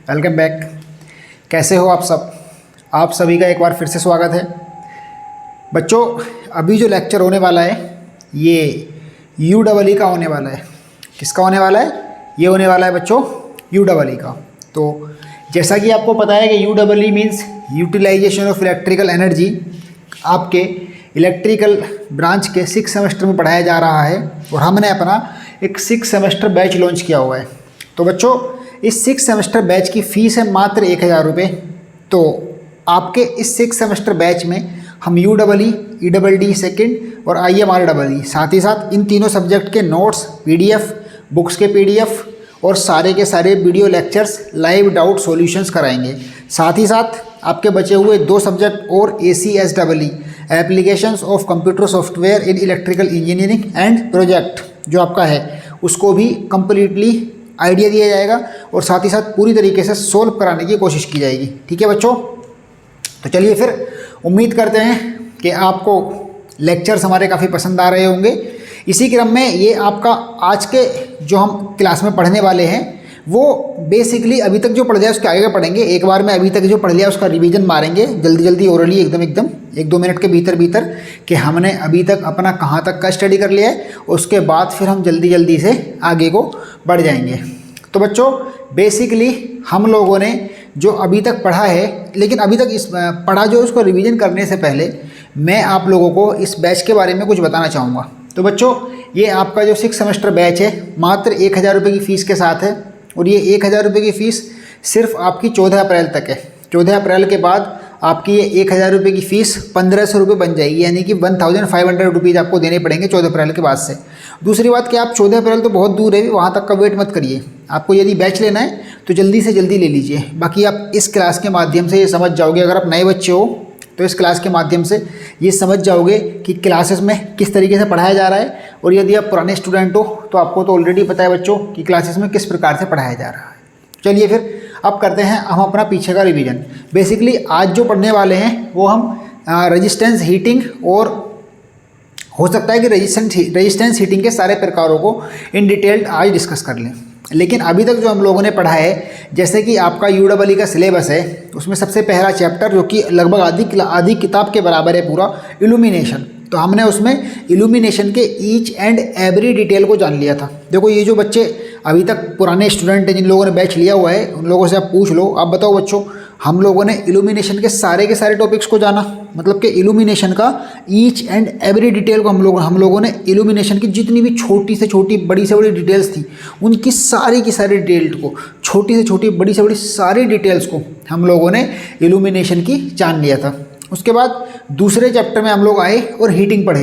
Welcome back. कैसे हो आप सब? आप सभी का एक बार फिर से स्वागत है। बच्चों, अभी जो लेक्चर होने वाला है ये UEE का होने वाला है। किसका होने वाला है? ये होने वाला है बच्चों UEE का। तो जैसा कि आपको पता है कि UEE means utilization of electrical energy आपके इलेक्ट्रिकल ब्रांच के 6 सेमेस्टर में पढ़ाया जा रहा है और हमने अपना एक 6 सेमेस्टर बैच लॉन्च किया हुआ है। तो बच्चों, इस 6 सेमेस्टर बैच की फ़ीस है मात्र 1000 रुपये। तो आपके इस 6 सेमेस्टर बैच में हम UEE, EED सेकेंड और IMREE साथ ही साथ इन तीनों सब्जेक्ट के नोट्स, PDF, बुक्स के PDF और सारे के सारे video lectures, live doubt solutions कराएंगे। साथ ही साथ आपके बचे हुए 2 सब्जेक्ट और ACSEE applications of computer software in electrical engineering and project जो आपका है उसको भी कम्प्लीटली आइडिया दिया जाएगा और साथ ही साथ पूरी तरीके से सोल्व कराने की कोशिश की जाएगी। ठीक है बच्चों, तो चलिए फिर उम्मीद करते हैं कि आपको लेक्चर्स हमारे काफ़ी पसंद आ रहे होंगे। इसी क्रम में ये आपका आज के जो हम क्लास में पढ़ने वाले हैं वो बेसिकली अभी तक जो पढ़ लिया उसके आगे पढ़ेंगे। एक बार में अभी तक जो पढ़ लिया उसका रिवीजन मारेंगे जल्दी जल्दी ओरली एकदम 1-2 मिनट के भीतर कि हमने अभी तक अपना कहाँ तक का स्टडी कर लिया है। उसके बाद फिर हम जल्दी से आगे को बढ़ जाएंगे। तो बच्चों, बेसिकली हम लोगों ने जो अभी तक पढ़ा है, लेकिन अभी तक इस पढ़ा जो उसको रिवीजन करने से पहले मैं आप लोगों को इस बैच के बारे में कुछ बताना चाहूँगा। तो बच्चों, ये आपका जो 6 सेमेस्टर बैच है मात्र 1000 रुपये की फ़ीस के साथ है और ये 1000 रुपये की फ़ीस सिर्फ आपकी 14 अप्रैल तक है। 14 अप्रैल के बाद आपकी ये 1000 रुपये की फ़ीस 1500 रुपये बन जाएगी, यानी कि 1500 रुपीज़ आपको देने पड़ेंगे 14 अप्रैल के बाद से। दूसरी बात कि आप 14 अप्रैल तो बहुत दूर है, वहाँ तक का वेट मत करिए। आपको यदि बैच लेना है तो जल्दी से जल्दी ले लीजिए। बाकी आप इस क्लास के माध्यम से ये समझ जाओगे, अगर आप नए बच्चे हो तो इस क्लास के माध्यम से ये समझ जाओगे कि क्लासेस में किस तरीके से पढ़ाया जा रहा है, और यदि आप पुराने स्टूडेंट हो तो आपको तो ऑलरेडी पता है बच्चों कि क्लासेस में किस प्रकार से पढ़ाया जा रहा है। चलिए फिर अब करते हैं हम अपना पीछे का रिवीजन। बेसिकली आज जो पढ़ने वाले हैं वो हम रेजिस्टेंस हीटिंग और हो सकता है कि रेजिस्टेंस हीटिंग के सारे प्रकारों को इन डिटेल आज डिस्कस कर लें। लेकिन अभी तक जो हम लोगों ने पढ़ा है, जैसे कि आपका UEE का सिलेबस है, उसमें सबसे पहला चैप्टर जो कि लगभग आधी किताब के बराबर है पूरा, इल्यूमिनेशन। तो हमने उसमें इल्यूमिनेशन के ईच एंड एवरी डिटेल को जान लिया था। देखो, ये जो बच्चे अभी तक पुराने स्टूडेंट हैं जिन लोगों ने बैच लिया हुआ है उन लोगों से आप पूछ लो, आप बताओ बच्चों, हम लोगों ने इल्यूमिनेशन के सारे टॉपिक्स को जाना, मतलब कि इल्यूमिनेशन का ईच एंड एवरी डिटेल को हम लोगों ने इल्यूमिनेशन की जितनी भी छोटी से छोटी बड़ी से बड़ी डिटेल्स थी उनकी सारी की सारी डिटेल को, छोटी से छोटी बड़ी से बड़ी सारी डिटेल्स को हम लोगों ने इल्यूमिनेशन की जान लिया था। उसके बाद दूसरे चैप्टर में हम लोग आए और हीटिंग पढ़े।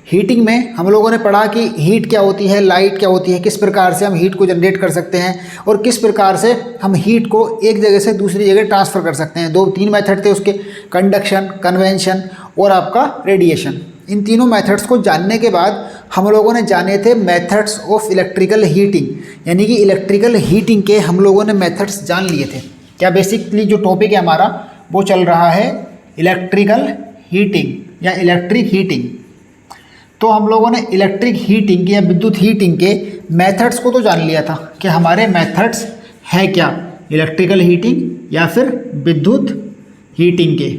हीटिंग में हम लोगों ने पढ़ा कि हीट क्या होती है, लाइट क्या होती है, किस प्रकार से हम हीट को जनरेट कर सकते हैं और किस प्रकार से हम हीट को एक जगह से दूसरी जगह ट्रांसफ़र कर सकते हैं। 2-3 मेथड थे उसके, कंडक्शन, कन्वेंशन और आपका रेडिएशन। इन तीनों मेथड्स को जानने के बाद हम लोगों ने जाने थे मेथड्स ऑफ इलेक्ट्रिकल हीटिंग, यानी कि इलेक्ट्रिकल हीटिंग के हम लोगों ने मेथड्स जान लिए थे। क्या बेसिकली जो टॉपिक है हमारा वो चल रहा है इलेक्ट्रिकल हीटिंग या इलेक्ट्रिक हीटिंग। तो हम लोगों ने इलेक्ट्रिक हीटिंग के या विद्युत हीटिंग के मेथड्स को तो जान लिया था कि हमारे मेथड्स है क्या, इलेक्ट्रिकल हीटिंग या फिर विद्युत हीटिंग के।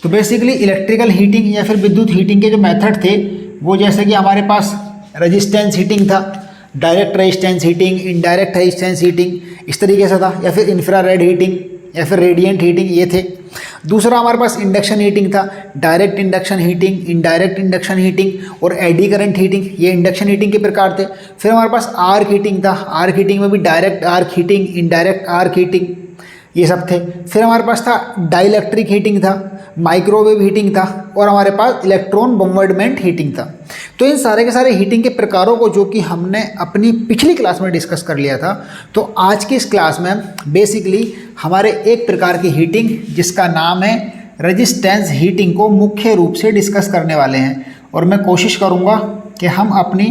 तो बेसिकली इलेक्ट्रिकल हीटिंग या फिर विद्युत हीटिंग के जो मेथड थे वो जैसे कि हमारे पास रेजिस्टेंस हीटिंग था, direct resistance heating, indirect resistance heating, इस तरीके से था, या फिर इंफ्रारेड हीटिंग या फिर रेडिएंट हीटिंग, ये थे। दूसरा हमारे पास इंडक्शन हीटिंग था, direct induction heating, indirect induction heating और एडी करंट हीटिंग, ये इंडक्शन हीटिंग के प्रकार थे। फिर हमारे पास आर्क हीटिंग था, आर्क हीटिंग में भी direct arc heating, indirect arc heating, ये सब थे। फिर हमारे पास था डाइलेक्ट्रिक हीटिंग था, माइक्रोवेव हीटिंग था और हमारे पास इलेक्ट्रॉन बॉम्बार्डमेंट हीटिंग था। तो इन सारे के सारे हीटिंग के प्रकारों को जो कि हमने अपनी पिछली क्लास में डिस्कस कर लिया था, तो आज की इस क्लास में बेसिकली हमारे एक प्रकार की हीटिंग जिसका नाम है रेजिस्टेंस हीटिंग को मुख्य रूप से डिस्कस करने वाले हैं। और मैं कोशिश करूँगा कि हम अपनी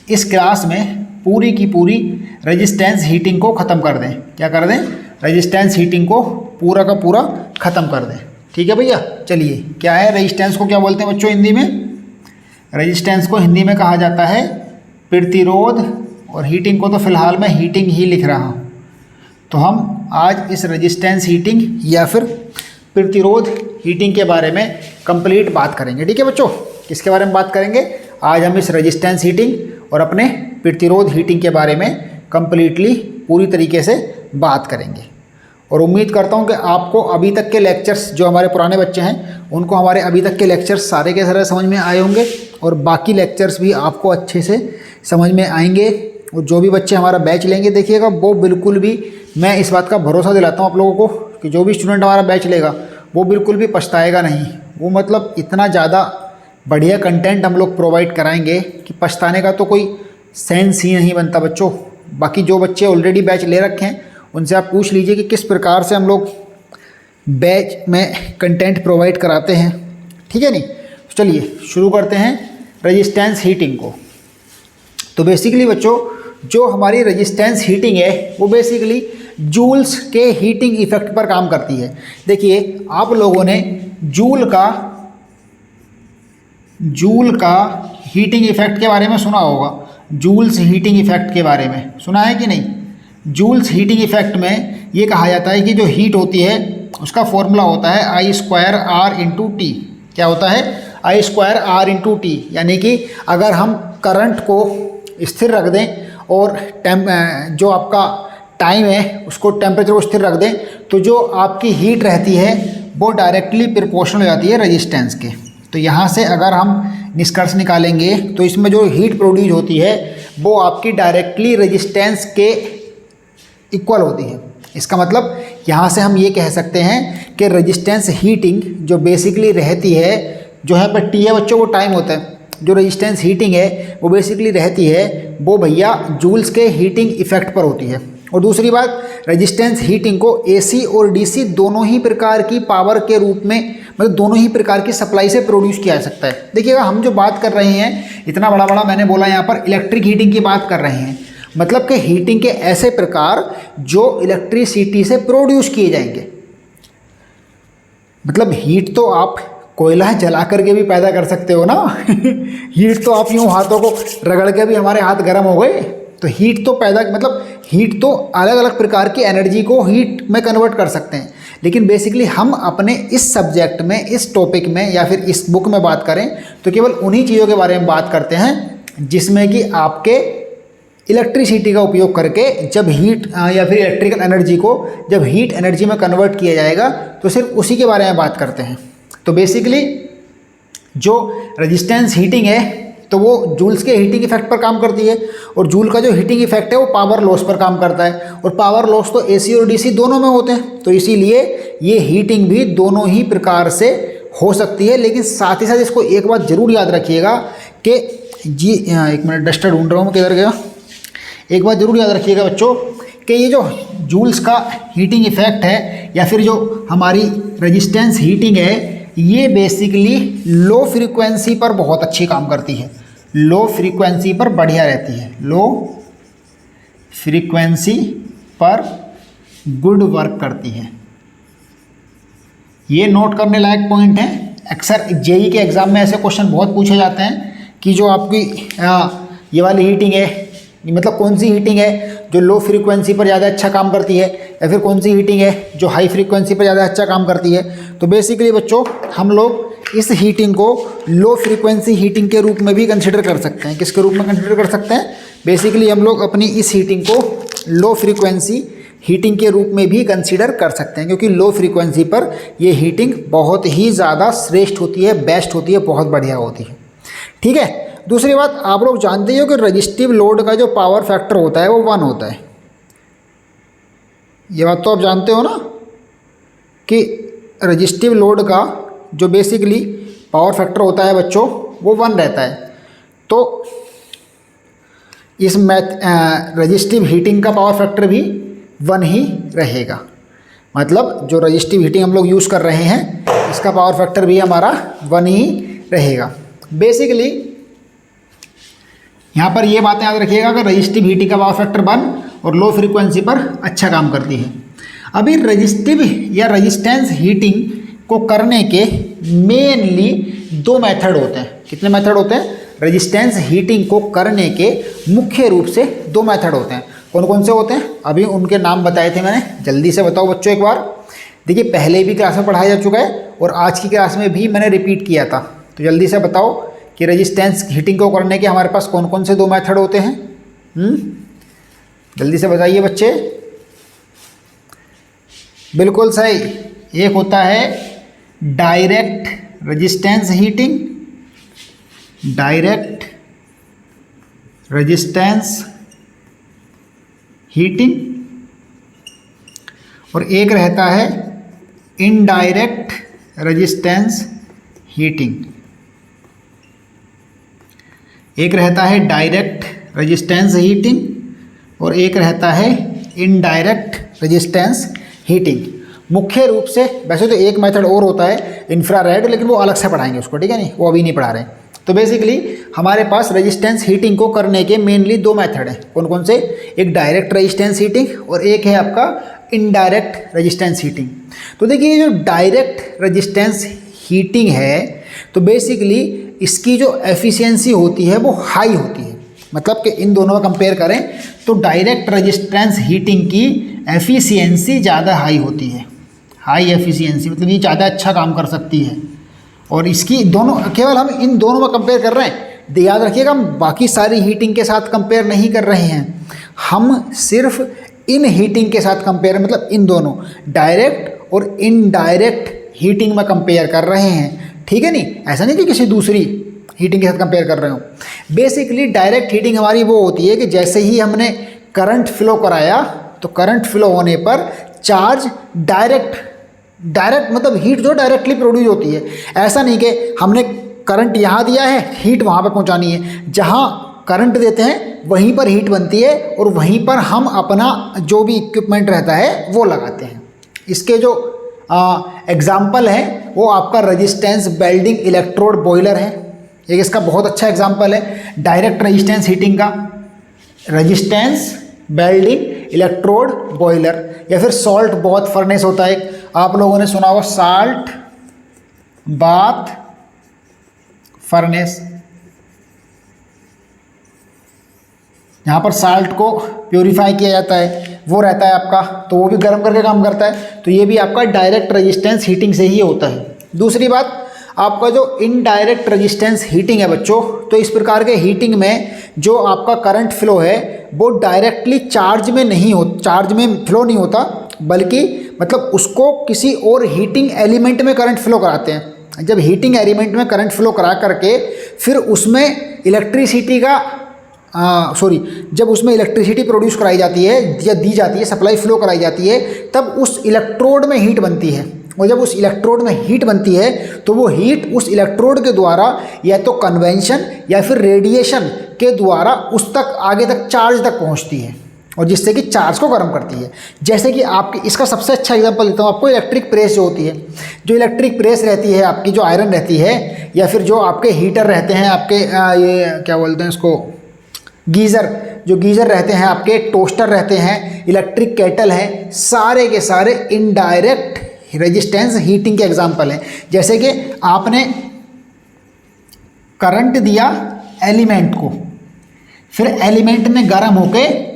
इस क्लास में पूरी की पूरी रेजिस्टेंस हीटिंग को ख़त्म कर दें। क्या कर दें? रेजिस्टेंस हीटिंग को पूरा का पूरा ख़त्म कर दें। ठीक है भैया, चलिए। क्या है रेजिस्टेंस को क्या बोलते हैं बच्चों हिंदी में? रेजिस्टेंस को हिंदी में कहा जाता है प्रतिरोध और हीटिंग को तो फिलहाल मैं हीटिंग ही लिख रहा हूँ। तो हम आज इस रेजिस्टेंस हीटिंग या फिर प्रतिरोध हीटिंग के बारे में कंप्लीट बात करेंगे। ठीक है बच्चों, किसके बारे में बात करेंगे? आज हम इस रेजिस्टेंस हीटिंग और अपने प्रतिरोध हीटिंग के बारे में कंप्लीटली पूरी तरीके से बात करेंगे। और उम्मीद करता हूं कि आपको अभी तक के लेक्चर्स, जो हमारे पुराने बच्चे हैं उनको हमारे अभी तक के लेक्चर्स सारे के सारे समझ में आए होंगे और बाकी लेक्चर्स भी आपको अच्छे से समझ में आएंगे। और जो भी बच्चे हमारा बैच लेंगे देखिएगा, वो बिल्कुल भी, मैं इस बात का भरोसा दिलाता हूँ आप लोगों को कि जो भी स्टूडेंट हमारा बैच लेगा वो बिल्कुल भी पछताएगा नहीं। वो मतलब इतना ज़्यादा बढ़िया कंटेंट हम लोग प्रोवाइड कराएंगे कि पछताने का तो कोई सेंस ही नहीं बनता बच्चों। बाकी जो बच्चे ऑलरेडी बैच ले रखे हैं उनसे आप पूछ लीजिए कि किस प्रकार से हम लोग बैच में कंटेंट प्रोवाइड कराते हैं। ठीक है नहीं? चलिए शुरू करते हैं रेजिस्टेंस हीटिंग को। तो बेसिकली बच्चों, जो हमारी रेजिस्टेंस हीटिंग है वो बेसिकली जूल्स के हीटिंग इफेक्ट पर काम करती है। देखिए, आप लोगों ने जूल का हीटिंग इफेक्ट के बारे में सुना होगा। जूल्स हीटिंग इफेक्ट के बारे में सुना है कि नहीं? जूल्स हीटिंग इफेक्ट में ये कहा जाता है कि जो हीट होती है उसका फॉर्मूला होता है I²R/T। क्या होता है? I²R/T। यानी कि अगर हम करंट को स्थिर रख दें और जो आपका टाइम है उसको, टेम्परेचर को स्थिर रख दें, तो जो आपकी हीट रहती है वो डायरेक्टली प्रोपोर्शनल हो जाती है रेजिस्टेंस के। तो यहाँ से अगर हम निष्कर्ष निकालेंगे तो इसमें जो हीट प्रोड्यूस होती है वो आपकी डायरेक्टली रेजिस्टेंस के इक्वल होती है। इसका मतलब यहाँ से हम ये कह सकते हैं कि रेजिस्टेंस हीटिंग जो बेसिकली रहती है, जो यहाँ पर टी है बच्चों वो टाइम होता है, जो रेजिस्टेंस हीटिंग है वो बेसिकली रहती है वो भैया जूल्स के हीटिंग इफेक्ट पर होती है। और दूसरी बात, रेजिस्टेंस हीटिंग को AC और DC दोनों ही प्रकार की पावर के रूप में, मतलब दोनों ही प्रकार की सप्लाई से प्रोड्यूस किया जा सकता है। देखिएगा, हम जो बात कर रहे हैं, इतना बड़ा बड़ा मैंने बोला, यहाँ पर इलेक्ट्रिक हीटिंग की बात कर रहे हैं, मतलब कि हीटिंग के ऐसे प्रकार जो इलेक्ट्रिसिटी से प्रोड्यूस किए जाएंगे। मतलब हीट तो आप कोयला जला करके भी पैदा कर सकते हो ना हीट तो आप यूँ हाथों को रगड़ के भी हमारे हाथ गर्म हो गए, तो हीट तो पैदा, मतलब हीट तो अलग अलग प्रकार की एनर्जी को हीट में कन्वर्ट कर सकते हैं। लेकिन बेसिकली हम अपने इस सब्जेक्ट में, इस टॉपिक में या फिर इस बुक में बात करें तो केवल उन्हीं चीज़ों के बारे में बात करते हैं जिसमें कि आपके इलेक्ट्रिसिटी का उपयोग करके जब हीट या फिर इलेक्ट्रिकल एनर्जी को जब हीट एनर्जी में कन्वर्ट किया जाएगा तो सिर्फ उसी के बारे में बात करते हैं। तो बेसिकली जो रेजिस्टेंस हीटिंग है तो वो जूल्स के हीटिंग इफेक्ट पर काम करती है, और जूल का जो हीटिंग इफेक्ट है वो पावर लॉस पर काम करता है, और पावर लॉस तो AC और DC दोनों में होते हैं। तो इसीलिए ये हीटिंग भी दोनों ही प्रकार से हो सकती है। लेकिन साथ ही साथ इसको एक बात जरूर याद रखिएगा कि जी, एक मिनट, डस्टर ढूंढ रहा हूँ, किधर गया। एक बात जरूर याद रखिएगा बच्चों कि ये जो जूल्स का हीटिंग इफेक्ट है या फिर जो हमारी रेजिस्टेंस हीटिंग है, ये बेसिकली लो फ्रीक्वेंसी पर बहुत अच्छी काम करती है, लो फ्रीक्वेंसी पर बढ़िया रहती है, लो फ्रीक्वेंसी पर गुड वर्क करती है। ये नोट करने लायक पॉइंट है। अक्सर JEE के एग्ज़ाम में ऐसे क्वेश्चन बहुत पूछे जाते हैं कि जो आपकी ये वाली हीटिंग है, मतलब कौन सी हीटिंग है जो लो फ्रीक्वेंसी पर ज़्यादा अच्छा काम करती है, या फिर कौन सी हीटिंग है जो हाई फ्रीक्वेंसी पर ज़्यादा अच्छा काम करती है। तो बेसिकली बच्चों, हम लोग इस हीटिंग को लो फ्रीक्वेंसी हीटिंग के रूप में भी कंसिडर कर सकते हैं। किसके रूप में कंसिडर कर सकते हैं? बेसिकली हम लोग अपनी इस हीटिंग को लो फ्रीक्वेंसी हीटिंग के रूप में भी कंसिडर कर सकते हैं, क्योंकि लो फ्रीक्वेंसी पर ये हीटिंग बहुत ही ज़्यादा श्रेष्ठ होती है, बेस्ट होती है, बहुत बढ़िया होती है। ठीक है। दूसरी बात, आप लोग जानते हो कि रजिस्टिव लोड का जो पावर फैक्टर होता है वो 1 होता है। ये बात तो आप जानते हो ना कि रजिस्टिव लोड का जो बेसिकली पावर फैक्टर होता है बच्चों वो 1 रहता है। तो इस रजिस्टिव हीटिंग का पावर फैक्टर भी 1 ही रहेगा। मतलब जो रजिस्टिव हीटिंग हम लोग यूज़ कर रहे हैं इसका पावर फैक्टर भी हमारा 1 ही रहेगा। बेसिकली यहाँ पर ये बातें याद रखिएगा कि रजिस्टिव हीटिंग का पावर फैक्टर 1 और लो फ्रीक्वेंसी पर अच्छा काम करती है। अभी रजिस्टिव या रजिस्टेंस हीटिंग को करने के मेनली 2 मेथड होते हैं। कितने मेथड होते हैं? रेजिस्टेंस हीटिंग को करने के मुख्य रूप से दो मेथड होते हैं। कौन कौन से होते हैं? अभी उनके नाम बताए थे मैंने, जल्दी से बताओ बच्चों एक बार। देखिए पहले भी क्लास में पढ़ाया जा चुका है और आज की क्लास में भी मैंने रिपीट किया था, तो जल्दी से बताओ कि रेजिस्टेंस हीटिंग को करने के हमारे पास कौन कौन से दो मेथड होते हैं। जल्दी से बताइए बच्चे। बिल्कुल सही, एक होता है direct resistance heating, direct resistance heating, और एक रहता है इनडायरेक्ट रेजिस्टेंस हीटिंग। एक रहता है डायरेक्ट रेजिस्टेंस हीटिंग और एक रहता है इनडायरेक्ट रेजिस्टेंस हीटिंग। मुख्य रूप से वैसे तो एक मेथड और होता है इंफ्रारेड, लेकिन वो अलग से पढ़ाएंगे उसको, ठीक है नहीं, वो अभी नहीं पढ़ा रहे हैं। तो बेसिकली हमारे पास रेजिस्टेंस हीटिंग को करने के मेनली दो मेथड हैं। कौन कौन से? एक डायरेक्ट रेजिस्टेंस हीटिंग और एक है आपका इनडायरेक्ट रेजिस्टेंस हीटिंग। तो देखिए जो डायरेक्ट रेजिस्टेंस हीटिंग है तो बेसिकली इसकी जो एफिशिएंसी होती है वो हाई होती है। मतलब कि इन दोनों का कंपेयर करें तो डायरेक्ट रेजिस्टेंस हीटिंग की एफिशिएंसी ज़्यादा हाई होती है। हाई एफिशिएंसी मतलब ये ज़्यादा अच्छा काम कर सकती है। और इसकी दोनों, केवल हम इन दोनों में कंपेयर कर रहे हैं, याद रखिएगा हम बाकी सारी हीटिंग के साथ कंपेयर नहीं कर रहे हैं, हम सिर्फ इन हीटिंग के साथ कंपेयर, मतलब इन दोनों डायरेक्ट और इनडायरेक्ट हीटिंग में कंपेयर कर रहे हैं, ठीक है नहीं। ऐसा नहीं कि किसी दूसरी हीटिंग के साथ कंपेयर कर रहे हो। बेसिकली डायरेक्ट हीटिंग हमारी वो होती है कि जैसे ही हमने करंट फ्लो कराया तो करंट फ्लो होने पर चार्ज डायरेक्ट मतलब हीट जो डायरेक्टली प्रोड्यूस होती है। ऐसा नहीं कि हमने करंट यहाँ दिया है, हीट वहाँ पर पहुँचानी है। जहाँ करंट देते हैं वहीं पर हीट बनती है और वहीं पर हम अपना जो भी इक्विपमेंट रहता है वो लगाते हैं। इसके जो एग्जाम्पल है वो आपका रेजिस्टेंस बेल्डिंग इलेक्ट्रोड बॉयलर है, एक इसका बहुत अच्छा एग्जाम्पल है डायरेक्ट रेजिस्टेंस हीटिंग का, रेजिस्टेंस बेल्डिंग इलेक्ट्रोड बॉयलर। या फिर सॉल्ट बाथ फर्नेस होता है, आप लोगों ने सुना होगा साल्ट बाथ फर्नेस, यहाँ पर साल्ट को प्योरीफाई किया जाता है, वो रहता है आपका, तो वो भी गर्म करके काम करता है। तो ये भी आपका डायरेक्ट रेजिस्टेंस हीटिंग से ही होता है। दूसरी बात आपका जो इनडायरेक्ट रेजिस्टेंस हीटिंग है बच्चों, तो इस प्रकार के हीटिंग में जो आपका करंट फ्लो है वो डायरेक्टली चार्ज में फ्लो नहीं होता, बल्कि मतलब उसको किसी और हीटिंग एलिमेंट में करंट फ्लो कराते हैं। जब हीटिंग एलिमेंट में करंट फ्लो करा करके फिर उसमें इलेक्ट्रिसिटी जब उसमें इलेक्ट्रिसिटी प्रोड्यूस कराई जाती है या दी जाती है, सप्लाई फ्लो कराई जाती है, तब उस इलेक्ट्रोड में हीट बनती है। और जब उस इलेक्ट्रोड में हीट बनती है तो वो हीट उस इलेक्ट्रोड के द्वारा या तो कन्वेंशन या फिर रेडिएशन के द्वारा उस तक आगे तक चार्ज तक पहुंचती है और जिससे कि चार्ज को गर्म करती है। जैसे कि आपकी इसका सबसे अच्छा एग्जांपल देता हूँ आपको, इलेक्ट्रिक प्रेस जो होती है, जो इलेक्ट्रिक प्रेस रहती है आपकी, जो आयरन रहती है, या फिर जो आपके हीटर रहते हैं आपके ये क्या बोलते हैं इसको, गीज़र, जो गीज़र रहते हैं आपके, टोस्टर रहते हैं, इलेक्ट्रिक केटल है, सारे के सारे इनडायरेक्ट रेजिस्टेंस हीटिंग के एग्जांपल हैं। जैसे कि आपने करंट दिया एलिमेंट को, फिर एलिमेंट ने गर्म होके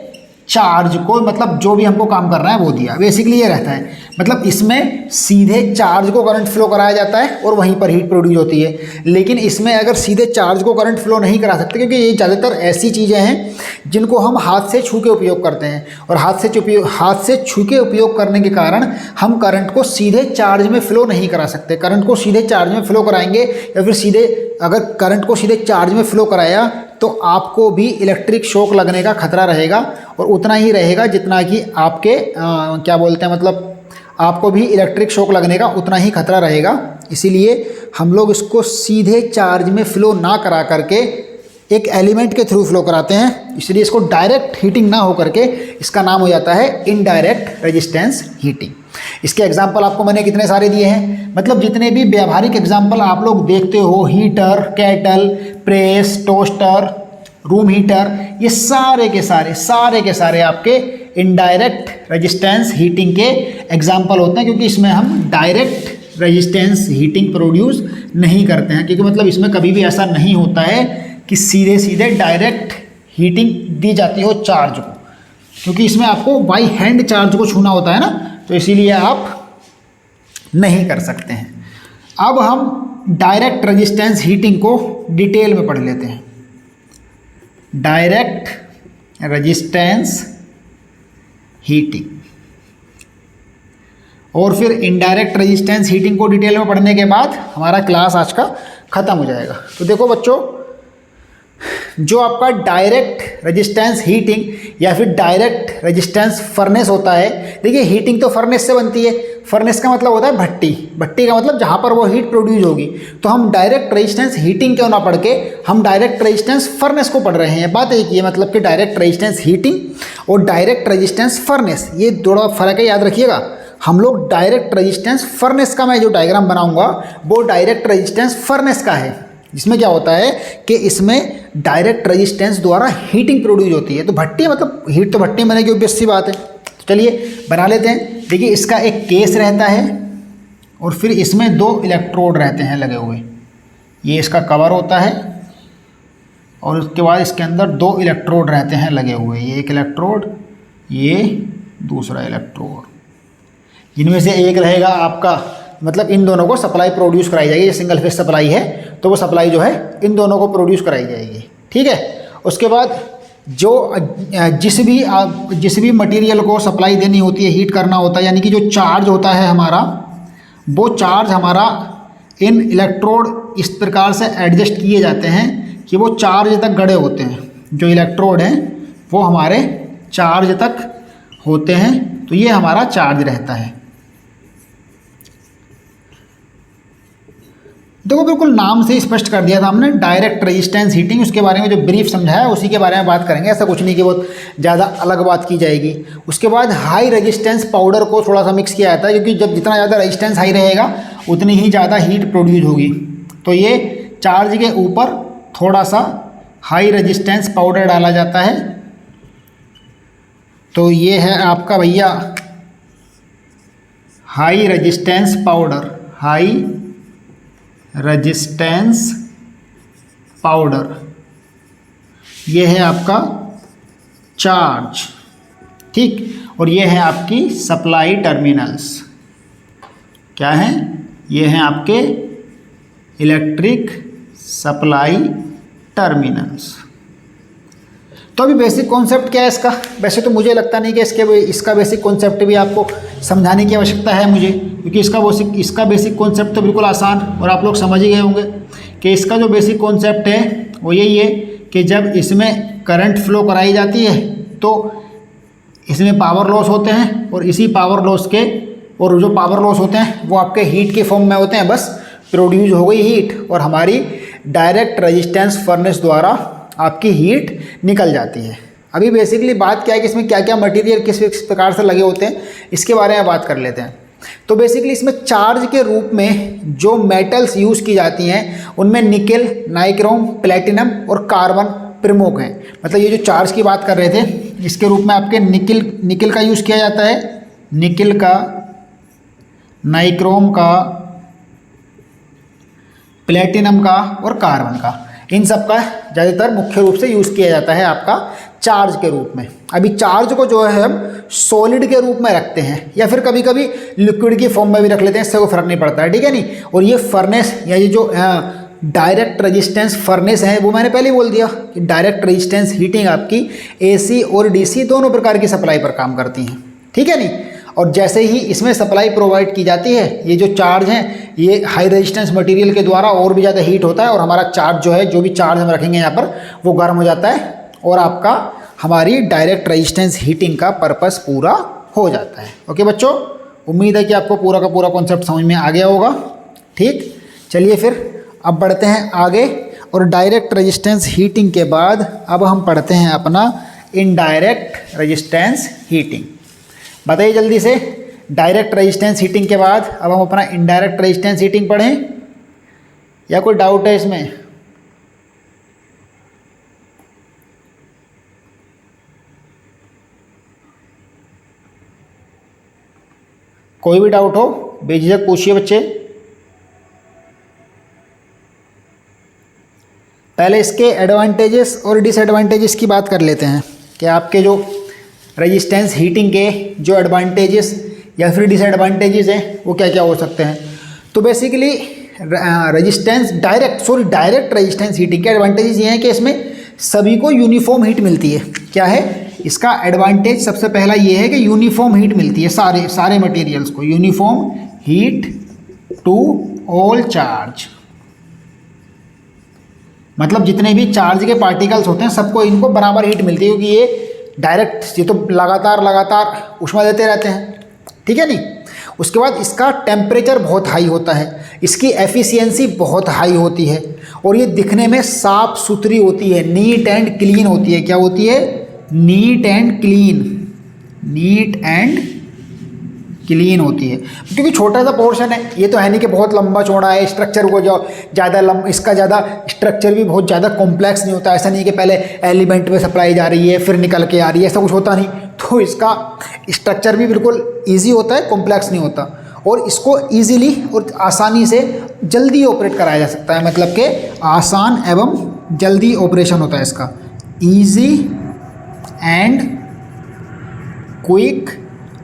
चार्ज को, मतलब जो भी हमको काम करना है वो दिया। बेसिकली ये रहता है, मतलब इसमें सीधे चार्ज को करंट फ्लो कराया जाता है और वहीं पर हीट प्रोड्यूस होती है। लेकिन इसमें अगर सीधे चार्ज को करंट फ्लो नहीं करा सकते, क्योंकि ये ज़्यादातर ऐसी चीज़ें हैं जिनको हम हाथ से छू के उपयोग करते हैं, और हाथ से छू के उपयोग करने के कारण हम करंट को सीधे चार्ज में फ्लो नहीं करा सकते। करंट को सीधे चार्ज में फ्लो कराएंगे या फिर सीधे अगर करंट को सीधे चार्ज में फ्लो कराया तो आपको भी इलेक्ट्रिक शॉक लगने का खतरा रहेगा, और उतना ही रहेगा जितना कि आपके क्या बोलते हैं, मतलब आपको भी इलेक्ट्रिक शॉक लगने का उतना ही खतरा रहेगा। इसीलिए हम लोग इसको सीधे चार्ज में फ्लो ना करा करके एक एलिमेंट के थ्रू फ्लो कराते हैं, इसलिए इसको डायरेक्ट हीटिंग ना हो करके इसका नाम हो जाता है इनडायरेक्ट रेजिस्टेंस हीटिंग। इसके एग्जाम्पल आपको मैंने कितने सारे दिए हैं, मतलब जितने भी व्यावहारिक एग्जाम्पल आप लोग देखते हो, heater, kettle, press, toaster, room heater, ये सारे के सारे आपके इनडायरेक्ट रेजिस्टेंस हीटिंग के एग्जाम्पल होते हैं, क्योंकि इसमें हम डायरेक्ट रेजिस्टेंस हीटिंग प्रोड्यूस नहीं करते हैं। क्योंकि मतलब इसमें कभी भी ऐसा नहीं होता है कि सीधे सीधे डायरेक्ट हीटिंग दी जाती हो चार्ज को, क्योंकि इसमें आपको बाई हैंड चार्ज को छूना होता है ना, तो इसीलिए आप नहीं कर सकते हैं। अब हम डायरेक्ट रेजिस्टेंस हीटिंग को डिटेल में पढ़ लेते हैं। डायरेक्ट रेजिस्टेंस हीटिंग और फिर इनडायरेक्ट रेजिस्टेंस हीटिंग को डिटेल में पढ़ने के बाद हमारा क्लास आज का ख़त्म हो जाएगा। तो देखो बच्चों, जो आपका डायरेक्ट रेजिस्टेंस हीटिंग या फिर डायरेक्ट रेजिस्टेंस फर्नेस होता है, देखिए हीटिंग तो फर्नेस से बनती है। फर्नेस का मतलब होता है भट्टी, भट्टी का मतलब जहाँ पर वो हीट प्रोड्यूस होगी। तो हम डायरेक्ट रेजिस्टेंस हीटिंग क्यों ना पढ़ के हम डायरेक्ट रेजिस्टेंस फर्नेस को पढ़ रहे हैं। बात एक ही है, मतलब कि डायरेक्ट रेजिस्टेंस हीटिंग और डायरेक्ट रेजिस्टेंस फर्नेस, ये थोड़ा फर्क है, याद रखिएगा। हम लोग डायरेक्ट रेजिस्टेंस फर्नेस का मैं जो डायग्राम बनाऊंगा वो डायरेक्ट रेजिस्टेंस फर्नेस का है, जिसमें क्या होता है कि इसमें डायरेक्ट रेजिस्टेंस द्वारा हीटिंग प्रोड्यूस होती है। तो भट्टी मतलब हीट तो भट्टी में बनेगी, ऑब्वियस सी बात है। तो चलिए बना लेते हैं। देखिए इसका एक केस रहता है और फिर इसमें 2 इलेक्ट्रोड रहते हैं लगे हुए। ये इसका कवर होता है और उसके बाद इसके अंदर 2 इलेक्ट्रोड रहते हैं लगे हुए। ये एक इलेक्ट्रोड, ये दूसरा इलेक्ट्रोड। जिनमें से एक रहेगा आपका, मतलब इन दोनों को सप्लाई प्रोड्यूस कराई जाएगी। ये सिंगल फेज सप्लाई है तो वो सप्लाई जो है इन दोनों को प्रोड्यूस कराई जाएगी, ठीक है। उसके बाद जो जिस भी मटेरियल को सप्लाई देनी होती है, हीट करना होता है, यानी कि जो चार्ज होता है हमारा, वो चार्ज हमारा इन इलेक्ट्रोड इस प्रकार से एडजस्ट किए जाते हैं कि वो चार्ज तक गड़े होते हैं। जो इलेक्ट्रोड हैं वो हमारे चार्ज तक होते हैं, तो ये हमारा चार्ज रहता है। देखो बिल्कुल नाम से स्पष्ट कर दिया था हमने, डायरेक्ट रेजिस्टेंस हीटिंग। उसके बारे में जो ब्रीफ समझाया उसी के बारे में बात करेंगे, ऐसा कुछ नहीं कि बहुत ज़्यादा अलग बात की जाएगी। उसके बाद हाई रेजिस्टेंस पाउडर को थोड़ा सा मिक्स किया जाता है, क्योंकि जब जितना ज़्यादा रेजिस्टेंस हाई रहेगा उतनी ही ज़्यादा हीट प्रोड्यूस होगी। तो ये चार्ज के ऊपर थोड़ा सा हाई रेजिस्टेंस पाउडर डाला जाता है। तो ये है आपका भैया high resistance powder, high resistance powder. ये है आपका चार्ज, ठीक। और ये है आपकी सप्लाई टर्मिनल्स। क्या है? ये हैं आपके इलेक्ट्रिक सप्लाई टर्मिनल्स। तो अभी बेसिक कॉन्सेप्ट क्या है इसका? वैसे तो मुझे लगता नहीं कि इसका बेसिक कॉन्सेप्ट भी आपको समझाने की आवश्यकता है मुझे, क्योंकि इसका बेसिक कॉन्सेप्ट तो बिल्कुल आसान और आप लोग समझ ही गए होंगे कि इसका जो बेसिक कॉन्सेप्ट है वो यही है कि जब इसमें करंट फ्लो कराई जाती है तो इसमें पावर लॉस होते हैं, और इसी पावर लॉस के, और जो पावर लॉस होते हैं वो आपके हीट के फॉर्म में होते हैं। बस प्रोड्यूस हो गई हीट और हमारी डायरेक्ट रेजिस्टेंस फर्नेस द्वारा आपकी हीट निकल जाती है। अभी बेसिकली बात क्या है कि इसमें क्या क्या मटेरियल किस प्रकार से लगे होते हैं, इसके बारे में बात कर लेते हैं। तो बेसिकली इसमें चार्ज के रूप में जो मेटल्स यूज़ की जाती हैं उनमें निकेल, नाइक्रोम, प्लेटिनम और कार्बन प्रमुख हैं। मतलब ये जो चार्ज की बात कर रहे थे, इसके रूप में आपके निकेल का यूज़ किया जाता है, निकेल का, नाइक्रोम का, प्लेटिनम का और कार्बन का। इन सब का ज़्यादातर मुख्य रूप से यूज़ किया जाता है आपका चार्ज के रूप में। अभी चार्ज को जो है हम सॉलिड के रूप में रखते हैं या फिर कभी कभी लिक्विड की फॉर्म में भी रख लेते हैं, इससे कोई फर्क नहीं पड़ता है, ठीक है नहीं। और ये फर्नेस या ये जो डायरेक्ट रेजिस्टेंस फर्नेस है वो मैंने पहले ही बोल दिया कि डायरेक्ट रेजिस्टेंस हीटिंग आपकी AC और DC दोनों प्रकार की सप्लाई पर काम करती हैं, ठीक है नहीं। और जैसे ही इसमें सप्लाई प्रोवाइड की जाती है, ये जो चार्ज हैं ये हाई रेजिस्टेंस मटेरियल के द्वारा और भी ज़्यादा हीट होता है और हमारा चार्ज जो है, जो भी चार्ज हम रखेंगे यहाँ पर, वो गर्म हो जाता है और आपका हमारी डायरेक्ट रेजिस्टेंस हीटिंग का पर्पस पूरा हो जाता है। ओके बच्चों, उम्मीद है कि आपको पूरा का पूरा कॉन्सेप्ट समझ में आ गया होगा, ठीक। चलिए फिर अब बढ़ते हैं आगे, और डायरेक्ट रेजिस्टेंस हीटिंग के बाद अब हम पढ़ते हैं अपना इनडायरेक्ट रेजिस्टेंस हीटिंग। बताइए जल्दी से, डायरेक्ट रेजिस्टेंस हीटिंग के बाद अब हम अपना इनडायरेक्ट रेजिस्टेंस हीटिंग पढ़ें या कोई डाउट है इसमें? कोई भी डाउट हो बेझिझक पूछिए बच्चे। पहले इसके एडवांटेजेस और डिसएडवांटेजेस की बात कर लेते हैं कि आपके जो रेजिस्टेंस हीटिंग के जो एडवांटेजेस या फिर डिसएडवांटेजेस हैं वो क्या क्या हो सकते हैं। तो बेसिकली डायरेक्ट रेजिस्टेंस हीटिंग के एडवांटेजेस ये हैं कि इसमें सभी को यूनिफॉर्म हीट मिलती है। क्या है इसका एडवांटेज? सबसे पहला ये है कि यूनिफॉर्म हीट मिलती है सारे मटेरियल्स को, uniform heat to all charge, मतलब जितने भी चार्ज के पार्टिकल्स होते हैं सबको इनको बराबर हीट मिलती है, क्योंकि ये तो लगातार ऊष्मा देते रहते हैं, ठीक है नहीं। उसके बाद इसका टेम्परेचर बहुत हाई होता है, इसकी एफिशिएंसी बहुत हाई होती है और ये दिखने में साफ सुथरी होती है, नीट एंड क्लीन होती है। क्या होती है? नीट एंड क्लीन होती है, क्योंकि छोटा सा पोर्शन है, ये तो है नहीं कि बहुत लंबा चौड़ा है। स्ट्रक्चर को जो इसका ज़्यादा स्ट्रक्चर भी बहुत ज़्यादा कॉम्प्लेक्स नहीं होता, ऐसा नहीं कि पहले एलिमेंट में सप्लाई जा रही है फिर निकल के आ रही है, ऐसा कुछ होता नहीं। तो इसका स्ट्रक्चर भी बिल्कुल ईजी होता है, कॉम्प्लेक्स नहीं होता, और इसको ईजीली और आसानी से जल्दी ऑपरेट कराया जा सकता है, मतलब कि आसान एवं जल्दी ऑपरेशन होता है इसका, ईजी एंड क्विक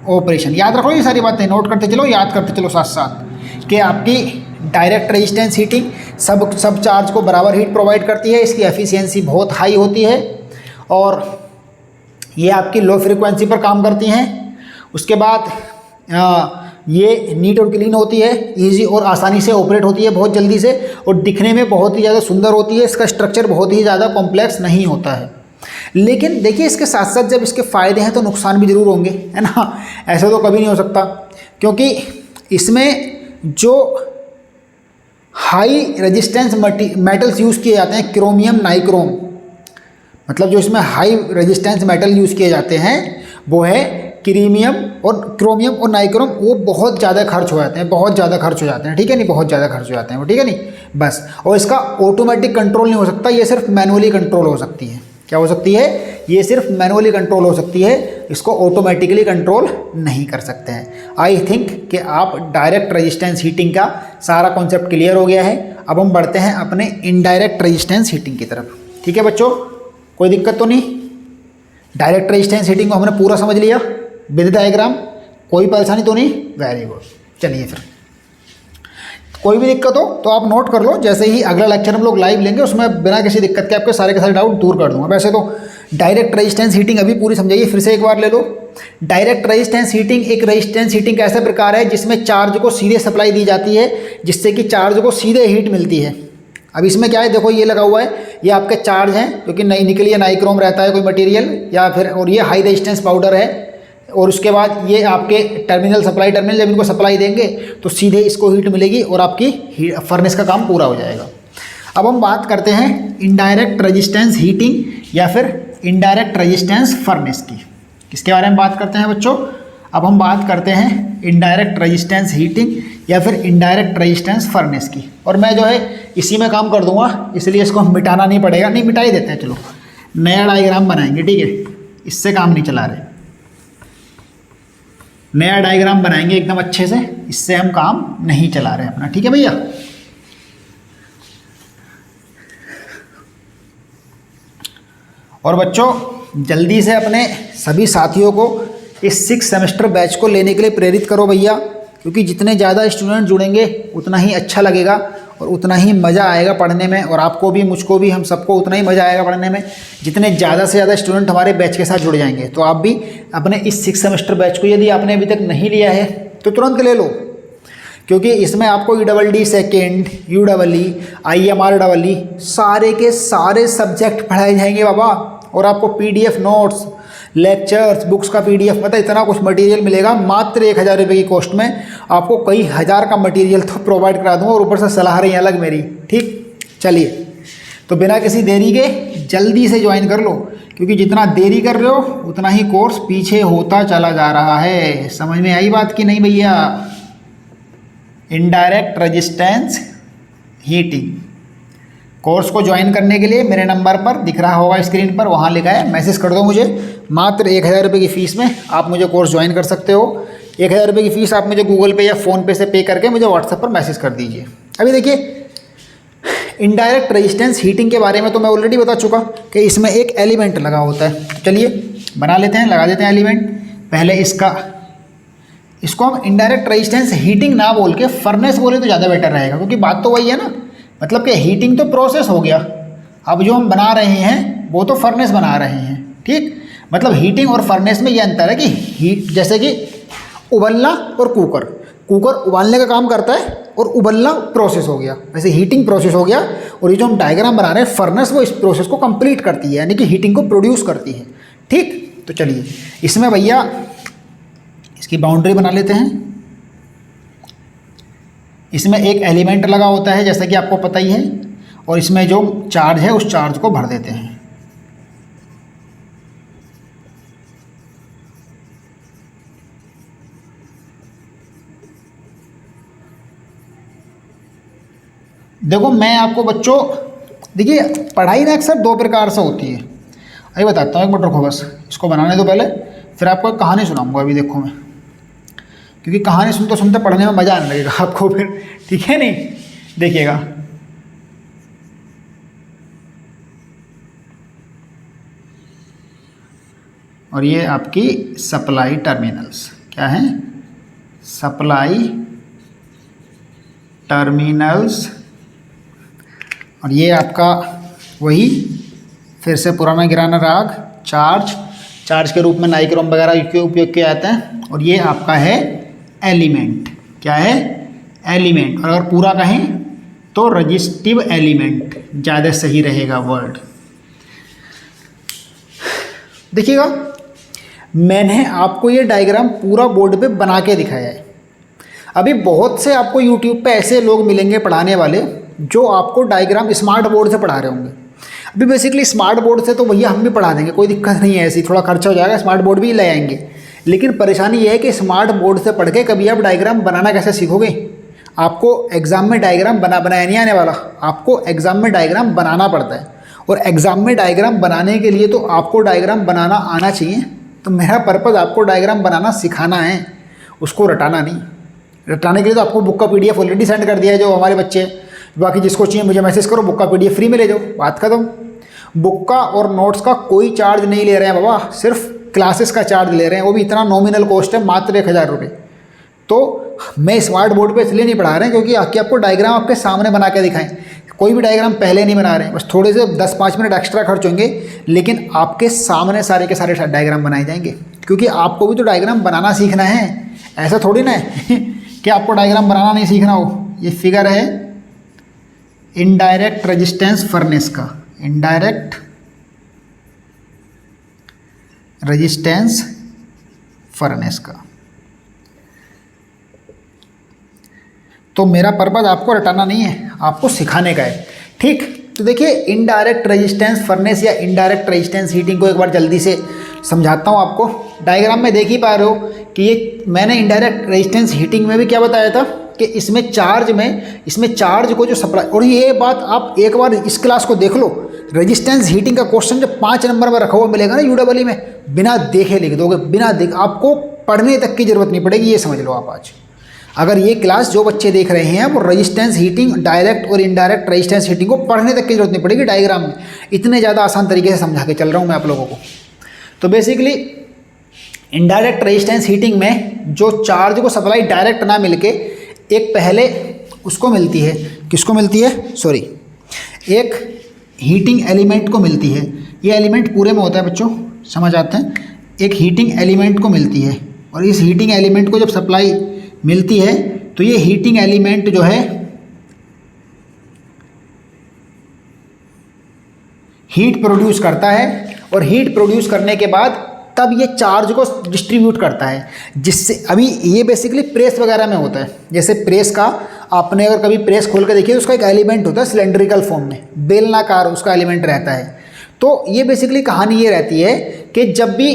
ऑपरेशन। याद रखो ये सारी बातें, नोट करते चलो, याद करते चलो साथ साथ, कि आपकी डायरेक्ट रेजिस्टेंस हीटिंग सब चार्ज को बराबर हीट प्रोवाइड करती है, इसकी एफिशिएंसी बहुत हाई होती है और ये आपकी लो फ्रीक्वेंसी पर काम करती हैं। उसके बाद ये नीट और क्लीन होती है, इजी और आसानी से ऑपरेट होती है बहुत जल्दी से, और दिखने में बहुत ही ज़्यादा सुंदर होती है। इसका स्ट्रक्चर बहुत ही ज़्यादा कॉम्प्लेक्स नहीं होता है। लेकिन देखिए इसके साथ साथ जब इसके फ़ायदे हैं तो नुकसान भी ज़रूर होंगे, है ना। ऐसा तो कभी नहीं हो सकता, क्योंकि इसमें जो हाई रेजिस्टेंस मेटल्स यूज़ किए जाते हैं, क्रोमियम नाइक्रोम, मतलब जो इसमें हाई रेजिस्टेंस मेटल यूज़ किए जाते हैं वो है क्रोमियम और नाइक्रोम, वो बहुत ज़्यादा खर्च हो जाते हैं, ठीक है नहीं, बहुत ज़्यादा खर्च हो जाते हैं वो, ठीक है नहीं बस। और इसका ऑटोमेटिक कंट्रोल नहीं हो सकता, ये सिर्फ मैनुअली कंट्रोल हो सकती है। क्या हो सकती है? ये सिर्फ मैनुअली कंट्रोल हो सकती है, इसको ऑटोमेटिकली कंट्रोल नहीं कर सकते हैं। आई थिंक कि आप डायरेक्ट रेजिस्टेंस हीटिंग का सारा कॉन्सेप्ट क्लियर हो गया है। अब हम बढ़ते हैं अपने इनडायरेक्ट रेजिस्टेंस हीटिंग की तरफ, ठीक है बच्चों, कोई दिक्कत तो नहीं? डायरेक्ट रेजिस्टेंस हीटिंग को हमने पूरा समझ लिया विद डायग्राम, कोई परेशानी तो नहीं? Very good. चलिए फिर कोई भी दिक्कत हो तो आप नोट कर लो, जैसे ही अगला लेक्चर हम लोग लाइव लेंगे उसमें बिना किसी दिक्कत के आपके सारे के सारे डाउट दूर कर दूंगा। वैसे तो डायरेक्ट रेजिस्टेंस हीटिंग अभी पूरी समझाइए, फिर से एक बार ले लो। डायरेक्ट रेजिस्टेंस हीटिंग एक रेजिस्टेंस हीटिंग का ऐसा प्रकार है जिसमें चार्ज को सीधे सप्लाई दी जाती है, जिससे कि चार्ज को सीधे हीट मिलती है। अब इसमें क्या है, देखो ये लगा हुआ है, ये आपके चार्ज हैं, क्योंकि निकल या नाइक्रोम रहता है कोई मटेरियल, या फिर और ये हाई रेजिस्टेंस पाउडर है, और उसके बाद ये आपके सप्लाई टर्मिनल जब इनको सप्लाई देंगे तो सीधे इसको हीट मिलेगी और आपकी फर्नेस का काम पूरा हो जाएगा। अब हम बात करते हैं इनडायरेक्ट रेजिस्टेंस हीटिंग या फिर इनडायरेक्ट रेजिस्टेंस फर्नेस की। किसके बारे में बात करते हैं बच्चों? अब हम बात करते हैं इनडायरेक्ट रेजिस्टेंस हीटिंग या फिर इनडायरेक्ट रेजिस्टेंस फर्नेस की। और मैं जो है इसी में काम कर दूंगा, इसलिए इसको मिटाना नहीं पड़ेगा, नहीं मिटा ही देते हैं। चलो नया डायग्राम बनाएंगे, ठीक है, इससे काम नहीं चला रहे, नया डायग्राम बनाएंगे एकदम अच्छे से, इससे हम काम नहीं चला रहे अपना, ठीक है भैया। और बच्चों जल्दी से अपने सभी साथियों को इस 6 सेमेस्टर बैच को लेने के लिए प्रेरित करो भैया, क्योंकि जितने ज़्यादा स्टूडेंट जुड़ेंगे उतना ही अच्छा लगेगा और उतना ही मज़ा आएगा पढ़ने में, और आपको भी, मुझको भी, हम सबको उतना ही मज़ा आएगा पढ़ने में जितने ज़्यादा से ज़्यादा स्टूडेंट हमारे बैच के साथ जुड़ जाएंगे। तो आप भी अपने इस 6 सेमेस्टर बैच को यदि आपने अभी तक नहीं लिया है तो तुरंत ले लो, क्योंकि इसमें आपको EEE सेकेंड, UEE, IMREE सारे के सारे सब्जेक्ट पढ़ाए जाएंगे बाबा, और आपको PDF नोट्स, लेक्चर्स, बुक्स का PDF, मतलब इतना कुछ मटेरियल मिलेगा। मात्र 1000 रुपये की कॉस्ट में आपको कई हज़ार का मटेरियल तो प्रोवाइड करा दूँगा, और ऊपर से सलाह रही अलग मेरी, ठीक। चलिए तो बिना किसी देरी के जल्दी से ज्वाइन कर लो, क्योंकि जितना देरी कर रहे हो उतना ही कोर्स पीछे होता चला जा रहा है। समझ में आई बात कि नहीं भैया? इनडायरेक्ट रेजिस्टेंस हीटिंग कोर्स को ज्वाइन करने के लिए मेरे नंबर पर दिख रहा होगा स्क्रीन पर, वहाँ लिखा है, मैसेज कर दो मुझे। मात्र 1000 रुपये की फ़ीस में आप मुझे कोर्स ज्वाइन कर सकते हो। 1000 रुपये की फ़ीस आप मुझे गूगल पे या फ़ोन पे से पे करके मुझे व्हाट्सएप पर मैसेज कर दीजिए। अभी देखिए इनडायरेक्ट रेजिस्टेंस हीटिंग के बारे में तो मैं ऑलरेडी बता चुका कि इसमें एक एलिमेंट लगा होता है। तो चलिए बना लेते हैं, लगा देते हैं एलिमेंट। पहले इसको हम इनडायरेक्ट रेजिस्टेंस हीटिंग ना बोल के फर्नेस बोले तो ज़्यादा बेटर रहेगा, क्योंकि बात तो वही है ना, मतलब कि हीटिंग तो प्रोसेस हो गया, अब जो हम बना रहे हैं वो तो फर्नेस बना रहे हैं। ठीक, मतलब हीटिंग और फर्नेस में ये अंतर है कि हीट जैसे कि उबलना और कुकर उबालने का काम करता है और उबलना प्रोसेस हो गया, वैसे हीटिंग प्रोसेस हो गया। और ये जो हम डायग्राम बना रहे हैं फर्नेस, वो इस प्रोसेस को कंप्लीट करती है, यानी कि हीटिंग को प्रोड्यूस करती है। ठीक, तो चलिए इसमें भैया इसकी बाउंड्री बना लेते हैं। इसमें एक एलिमेंट लगा होता है जैसा कि आपको पता ही है, और इसमें जो चार्ज है उस चार्ज को भर देते हैं। देखो मैं आपको बच्चों, देखिए पढ़ाई ना अक्सर दो प्रकार से होती है। अभी बताता हूँ, एक मिनट रखो बस, इसको बनाने दो पहले, फिर आपको एक कहानी सुनाऊंगा। अभी देखो मैं, क्योंकि कहानी सुनते सुनते पढ़ने में मज़ा आने लगेगा आपको फिर, ठीक है नहीं, देखिएगा। और ये आपकी सप्लाई टर्मिनल्स क्या हैं, सप्लाई टर्मिनल्स, और ये आपका वही फिर से पुराना गिराना राग चार्ज के रूप में नाइक्रोम वगैरह के उपयोग किए जाते हैं। और ये आपका है एलिमेंट, क्या है, एलिमेंट। और अगर पूरा कहें तो रजिस्टिव एलिमेंट ज़्यादा सही रहेगा वर्ड। देखिएगा मैंने आपको ये डायग्राम पूरा बोर्ड पे बना के दिखाया है। अभी बहुत से आपको यूट्यूब पे ऐसे लोग मिलेंगे पढ़ाने वाले जो आपको डायग्राम स्मार्ट बोर्ड से पढ़ा रहे होंगे। अभी बेसिकली स्मार्ट बोर्ड से तो भैया हम भी पढ़ा देंगे, कोई दिक्कत नहीं है, ऐसी थोड़ा खर्चा हो जाएगा, स्मार्ट बोर्ड भी ले आएंगे। लेकिन परेशानी ये है कि स्मार्ट बोर्ड से पढ़ के कभी आप डायग्राम बनाना कैसे सीखोगे। आपको एग्ज़ाम में डायग्राम बनाया नहीं आने वाला, आपको एग्ज़ाम में डायग्राम बनाना पड़ता है। और एग्ज़ाम में डायग्राम बनाने के लिए तो आपको डायग्राम बनाना आना चाहिए। तो मेरा पर्पज़ आपको डायग्राम बनाना सिखाना है, उसको रटाना नहीं। रटाने के लिए तो आपको बुक का PDF ऑलरेडी सेंड कर दिया है जो हमारे बच्चे, बाकी जिसको चाहिए मुझे मैसेज करो, बुक का PDF फ्री में ले जाओ, बात खत्म। बुक का और नोट्स का कोई चार्ज नहीं ले रहे हैं बाबा, सिर्फ क्लासेस का चार्ज ले रहे हैं, वो भी इतना नॉमिनल कॉस्ट है, मात्र 1000 रुपये। तो मैं स्मार्ट बोर्ड पे इसलिए नहीं पढ़ा रहे हैं क्योंकि आपको डायग्राम आपके सामने बना के दिखाएं। कोई भी डायग्राम पहले नहीं बना रहे हैं, बस थोड़े से 10-5 मिनट एक्स्ट्रा खर्च होंगे, लेकिन आपके सामने सारे के सारे डायग्राम बनाए जाएंगे। क्योंकि आपको भी तो डायग्राम बनाना सीखना है, ऐसा थोड़ी ना है कि आपको डायग्राम बनाना नहीं सीखना हो। ये फिगर है इनडायरेक्ट रेजिस्टेंस फर्नेस का, इनडायरेक्ट रेजिस्टेंस फर्नेस का। तो मेरा पर्पज़ आपको रटाना नहीं है, आपको सिखाने का है। ठीक, तो देखिए इनडायरेक्ट रेजिस्टेंस फर्नेस या इनडायरेक्ट रेजिस्टेंस हीटिंग को एक बार जल्दी से समझाता हूँ आपको। डायग्राम में देख ही पा रहे हो कि ये मैंने इनडायरेक्ट रेजिस्टेंस हीटिंग में भी क्या बताया था कि इसमें चार्ज को जो सप्लाई, और ये बात आप एक बार इस क्लास को देख लो, रेजिस्टेंस हीटिंग का क्वेश्चन जब 5 नंबर में रखा हुआ मिलेगा ना UEE में, बिना देखे लिख दोगे, बिना देख, आपको पढ़ने तक की जरूरत नहीं पड़ेगी, ये समझ लो आप आज। अगर ये क्लास जो बच्चे देख रहे हैं वो रेजिस्टेंस हीटिंग, डायरेक्ट और इनडायरेक्ट रेजिस्टेंस हीटिंग को पढ़ने तक की जरूरत नहीं पड़ेगी डायग्राम में, इतने ज़्यादा आसान तरीके से समझा के चल रहा हूँ मैं आप लोगों को। तो बेसिकली इनडायरेक्ट रेजिस्टेंस हीटिंग में जो चार्ज को सप्लाई डायरेक्ट ना मिलके एक पहले उसको मिलती है, किसको मिलती है, सॉरी, एक हीटिंग एलिमेंट को मिलती है। ये एलिमेंट पूरे में होता है बच्चों, समझ आते हैं, एक हीटिंग एलिमेंट को मिलती है। और इस हीटिंग एलिमेंट को जब सप्लाई मिलती है तो ये हीटिंग एलिमेंट जो है हीट प्रोड्यूस करता है, और हीट प्रोड्यूस करने के बाद तब ये चार्ज को डिस्ट्रीब्यूट करता है, जिससे अभी ये बेसिकली प्रेस वगैरह में होता है। जैसे प्रेस का आपने अगर कभी प्रेस खोल के देखिए, उसका एक एलिमेंट होता है सिलेंड्रिकल फॉर्म में, बेलनाकार उसका एलिमेंट रहता है। तो ये बेसिकली कहानी ये रहती है कि जब भी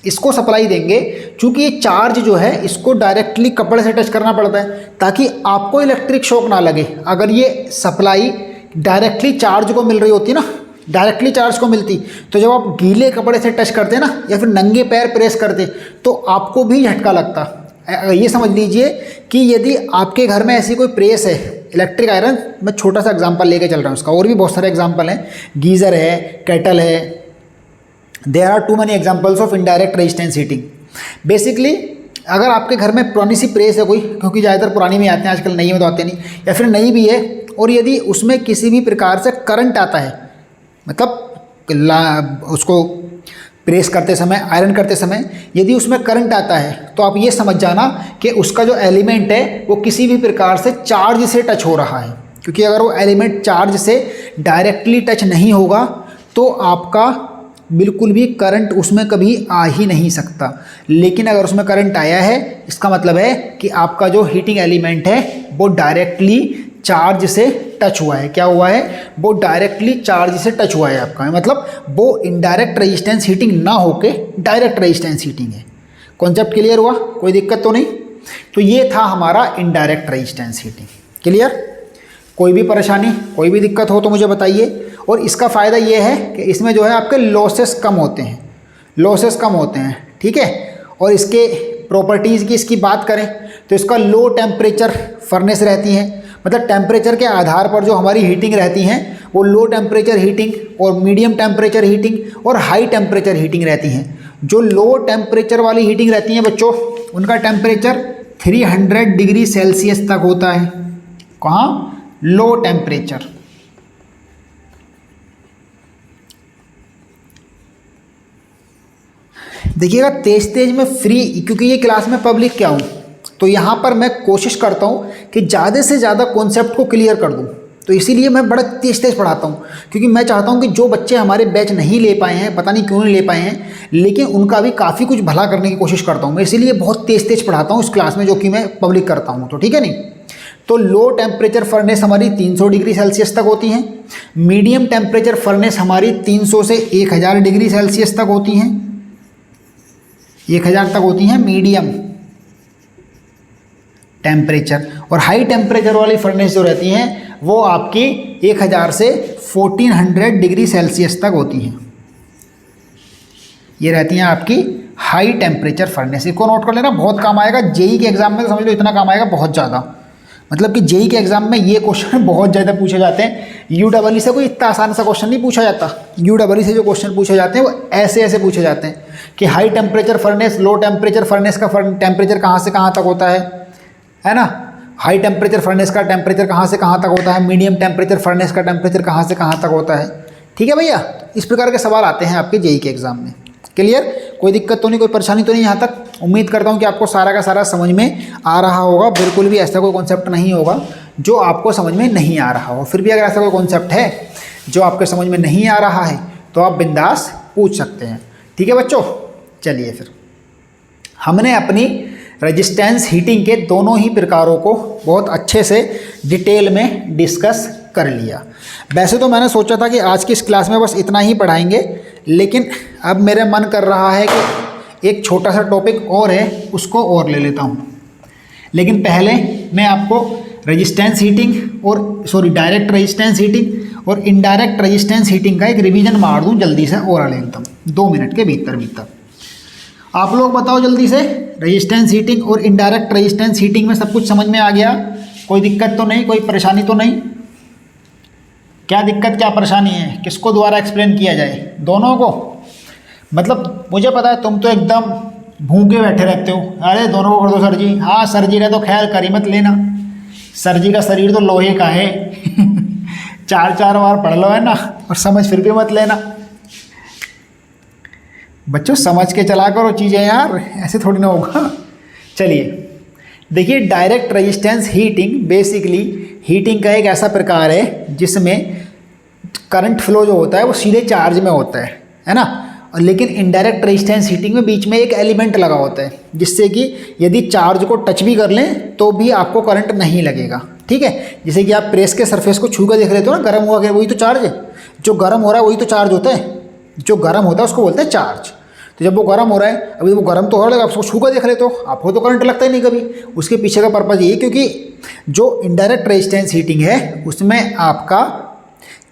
इसको सप्लाई देंगे, चूँकि ये चार्ज जो है इसको डायरेक्टली कपड़े से टच करना पड़ता है ताकि आपको इलेक्ट्रिक शॉक ना लगे। अगर ये सप्लाई डायरेक्टली चार्ज को मिल रही होती ना, डायरेक्टली चार्ज को मिलती, तो जब आप गीले कपड़े से टच करते ना या फिर नंगे पैर प्रेस करते तो आपको भी झटका लगता। ये समझ लीजिए कि यदि आपके घर में ऐसी कोई प्रेस है इलेक्ट्रिक आयरन मैं छोटा सा एग्जांपल लेके चल रहा हूँ उसका, और भी बहुत सारे एग्जांपल हैं, गीज़र है, केटल है, there are too many examples of indirect resistance heating. Basically अगर आपके घर में पुरानी सी प्रेस है कोई, क्योंकि ज़्यादातर पुरानी में आते हैं आजकल, नई में तो आते नहीं, या फिर नई भी है और यदि उसमें किसी भी प्रकार से करंट आता है, मतलब उसको प्रेस करते समय, आयरन करते समय यदि उसमें करंट आता है, तो आप ये समझ जाना कि उसका जो एलिमेंट है वो किसी भी प्रकार से चार्ज से टच हो रहा है। क्योंकि अगर वो एलिमेंट चार्ज से डायरेक्टली टच नहीं होगा तो आपका बिल्कुल भी करंट उसमें कभी आ ही नहीं सकता। लेकिन अगर उसमें करंट आया है, इसका मतलब है कि आपका जो हीटिंग एलिमेंट है वो डायरेक्टली चार्ज से टच हुआ है। क्या हुआ है? वो डायरेक्टली चार्ज से टच हुआ है आपका, मतलब वो इनडायरेक्ट रेजिस्टेंस हीटिंग ना होके डायरेक्ट रेजिस्टेंस हीटिंग है। कॉन्सेप्ट क्लियर हुआ? कोई दिक्कत तो नहीं? तो ये था हमारा इनडायरेक्ट रेजिस्टेंस हीटिंग। क्लियर? कोई भी परेशानी, कोई भी दिक्कत हो तो मुझे बताइए। और इसका फ़ायदा ये है कि इसमें जो है आपके लॉसेस कम होते हैं, लॉसेस कम होते हैं, ठीक है। और इसके प्रॉपर्टीज़ की इसकी बात करें तो इसका लो टेम्परेचर फर्नेस रहती है, मतलब टेम्परेचर के आधार पर जो हमारी हीटिंग रहती हैं वो लो टेम्परेचर हीटिंग और मीडियम टेम्परेचर हीटिंग और हाई टेम्परेचर हीटिंग रहती हैं। जो लो टेम्परेचर वाली हीटिंग रहती हैं बच्चों, उनका टेम्परेचर 300 डिग्री सेल्सियस तक होता है। कहाँ? Low temperature. देखिएगा तेज तेज में फ्री, क्योंकि ये क्लास में पब्लिक क्या हूँ, तो यहाँ पर मैं कोशिश करता हूँ कि ज़्यादा से ज़्यादा कॉन्सेप्ट को क्लियर कर दूँ। तो इसीलिए मैं बड़ा तेज तेज पढ़ाता हूँ, क्योंकि मैं चाहता हूँ कि जो बच्चे हमारे बैच नहीं ले पाए हैं, पता नहीं क्यों नहीं ले पाए हैं, लेकिन उनका भी काफ़ी कुछ भला करने की कोशिश करता हूँ मैं। इसीलिए बहुत तेज तेज पढ़ाता हूँ इस क्लास में, जो कि मैं पब्लिक करता हूँ। तो ठीक है नहीं? तो लो टेम्परेचर फर्नेस हमारी 300 डिग्री सेल्सियस तक होती हैं। मीडियम टेम्परेचर फर्नेस हमारी 300 से 1000 डिग्री सेल्सियस तक होती हैं, 1000 तक होती हैं मीडियम टेम्परेचर। और हाई टेम्परेचर वाली फर्नेस जो रहती हैं वो आपकी 1000 से 1400 डिग्री सेल्सियस तक होती हैं। ये रहती हैं आपकी हाई टेम्परेचर फर्नेस। इसको नोट कर लेना, बहुत काम आएगा जेई के एग्जाम में। तो समझ लो इतना काम आएगा, बहुत ज़्यादा। मतलब कि जेई के एग्जाम में ये क्वेश्चन बहुत ज़्यादा पूछे जाते हैं। यूडब्ल्यू से कोई इतना आसान सा क्वेश्चन नहीं पूछा जाता। यूडब्ल्यू से जो क्वेश्चन पूछे जाते हैं वो ऐसे ऐसे पूछे जाते हैं कि high temperature furnace, low temperature furnace का टेम्परेचर कहाँ से कहाँ तक होता है ना? हाई टेम्परेचर फर्नेस का टेम्परेचर कहाँ से कहाँ तक होता है, मीडियम टेम्परेचर फर्नेस का टेम्परेचर कहाँ से कहाँ तक होता है। ठीक है भैया? इस प्रकार के सवाल आते हैं आपके जेई के एग्जाम में। क्लियर? कोई दिक्कत तो नहीं, कोई परेशानी तो नहीं यहाँ तक? उम्मीद करता हूँ कि आपको सारा का सारा समझ में आ रहा होगा। बिल्कुल भी ऐसा कोई कॉन्सेप्ट नहीं होगा जो आपको समझ में नहीं आ रहा हो। फिर भी अगर ऐसा कोई कॉन्सेप्ट है जो आपके समझ में नहीं आ रहा है तो आप बिंदास पूछ सकते हैं। ठीक है बच्चों? चलिए फिर हमने अपनी रेजिस्टेंस हीटिंग के दोनों ही प्रकारों को बहुत अच्छे से डिटेल में डिस्कस कर लिया। वैसे तो मैंने सोचा था कि आज की इस क्लास में बस इतना ही पढ़ाएंगे, लेकिन अब मेरा मन कर रहा है कि एक छोटा सा टॉपिक और है, उसको और ले लेता हूँ। लेकिन पहले मैं आपको रेजिस्टेंस हीटिंग और डायरेक्ट रेजिस्टेंस हीटिंग और इनडायरेक्ट रेजिस्टेंस हीटिंग का एक रिवीजन मार दूँ जल्दी से और एकदम 2 मिनट के भीतर। आप लोग बताओ जल्दी से, रेजिस्टेंस हीटिंग और इनडायरेक्ट रेजिस्टेंस हीटिंग में सब कुछ समझ में आ गया? कोई दिक्कत तो नहीं, कोई परेशानी तो नहीं? क्या दिक्कत, क्या परेशानी है? किसको द्वारा एक्सप्लेन किया जाए? दोनों को? मतलब मुझे पता है तुम तो एकदम भूखे बैठे रहते हो, अरे दोनों को कर दो सर जी। हाँ सर जी का तो ख्याल कर ही मत लेना, सर जी का शरीर तो लोहे का है 4-4 बार पढ़ लो है ना, और समझ फिर भी मत लेना। बच्चों समझ के चला करो चीज़ें यार, ऐसे थोड़ी ना होगा। चलिए देखिए, direct resistance heating basically heating का एक ऐसा प्रकार है जिसमें करंट फ्लो जो होता है वो सीधे चार्ज में होता है ना। लेकिन इनडायरेक्ट रेजिस्टेंस हीटिंग में बीच में एक एलिमेंट लगा होता है, जिससे कि यदि चार्ज को टच भी कर लें तो भी आपको करंट नहीं लगेगा। ठीक है? जैसे कि आप प्रेस के सरफेस को छू कर देख लेते हो ना, गर्म हुआ गया, वही तो चार्ज है। जो गर्म हो रहा है वही तो चार्ज होता है। जो गर्म होता है उसको बोलते हैं चार्ज। तो जब वो गर्म हो रहा है, अभी वो गर्म तो हो रहा है, आप उसको छू कर देख लेते हो, आपको तो करंट लगता ही नहीं कभी। उसके पीछे का पर्पज़ ये, क्योंकि जो इनडायरेक्ट रेजिस्टेंस हीटिंग है उसमें आपका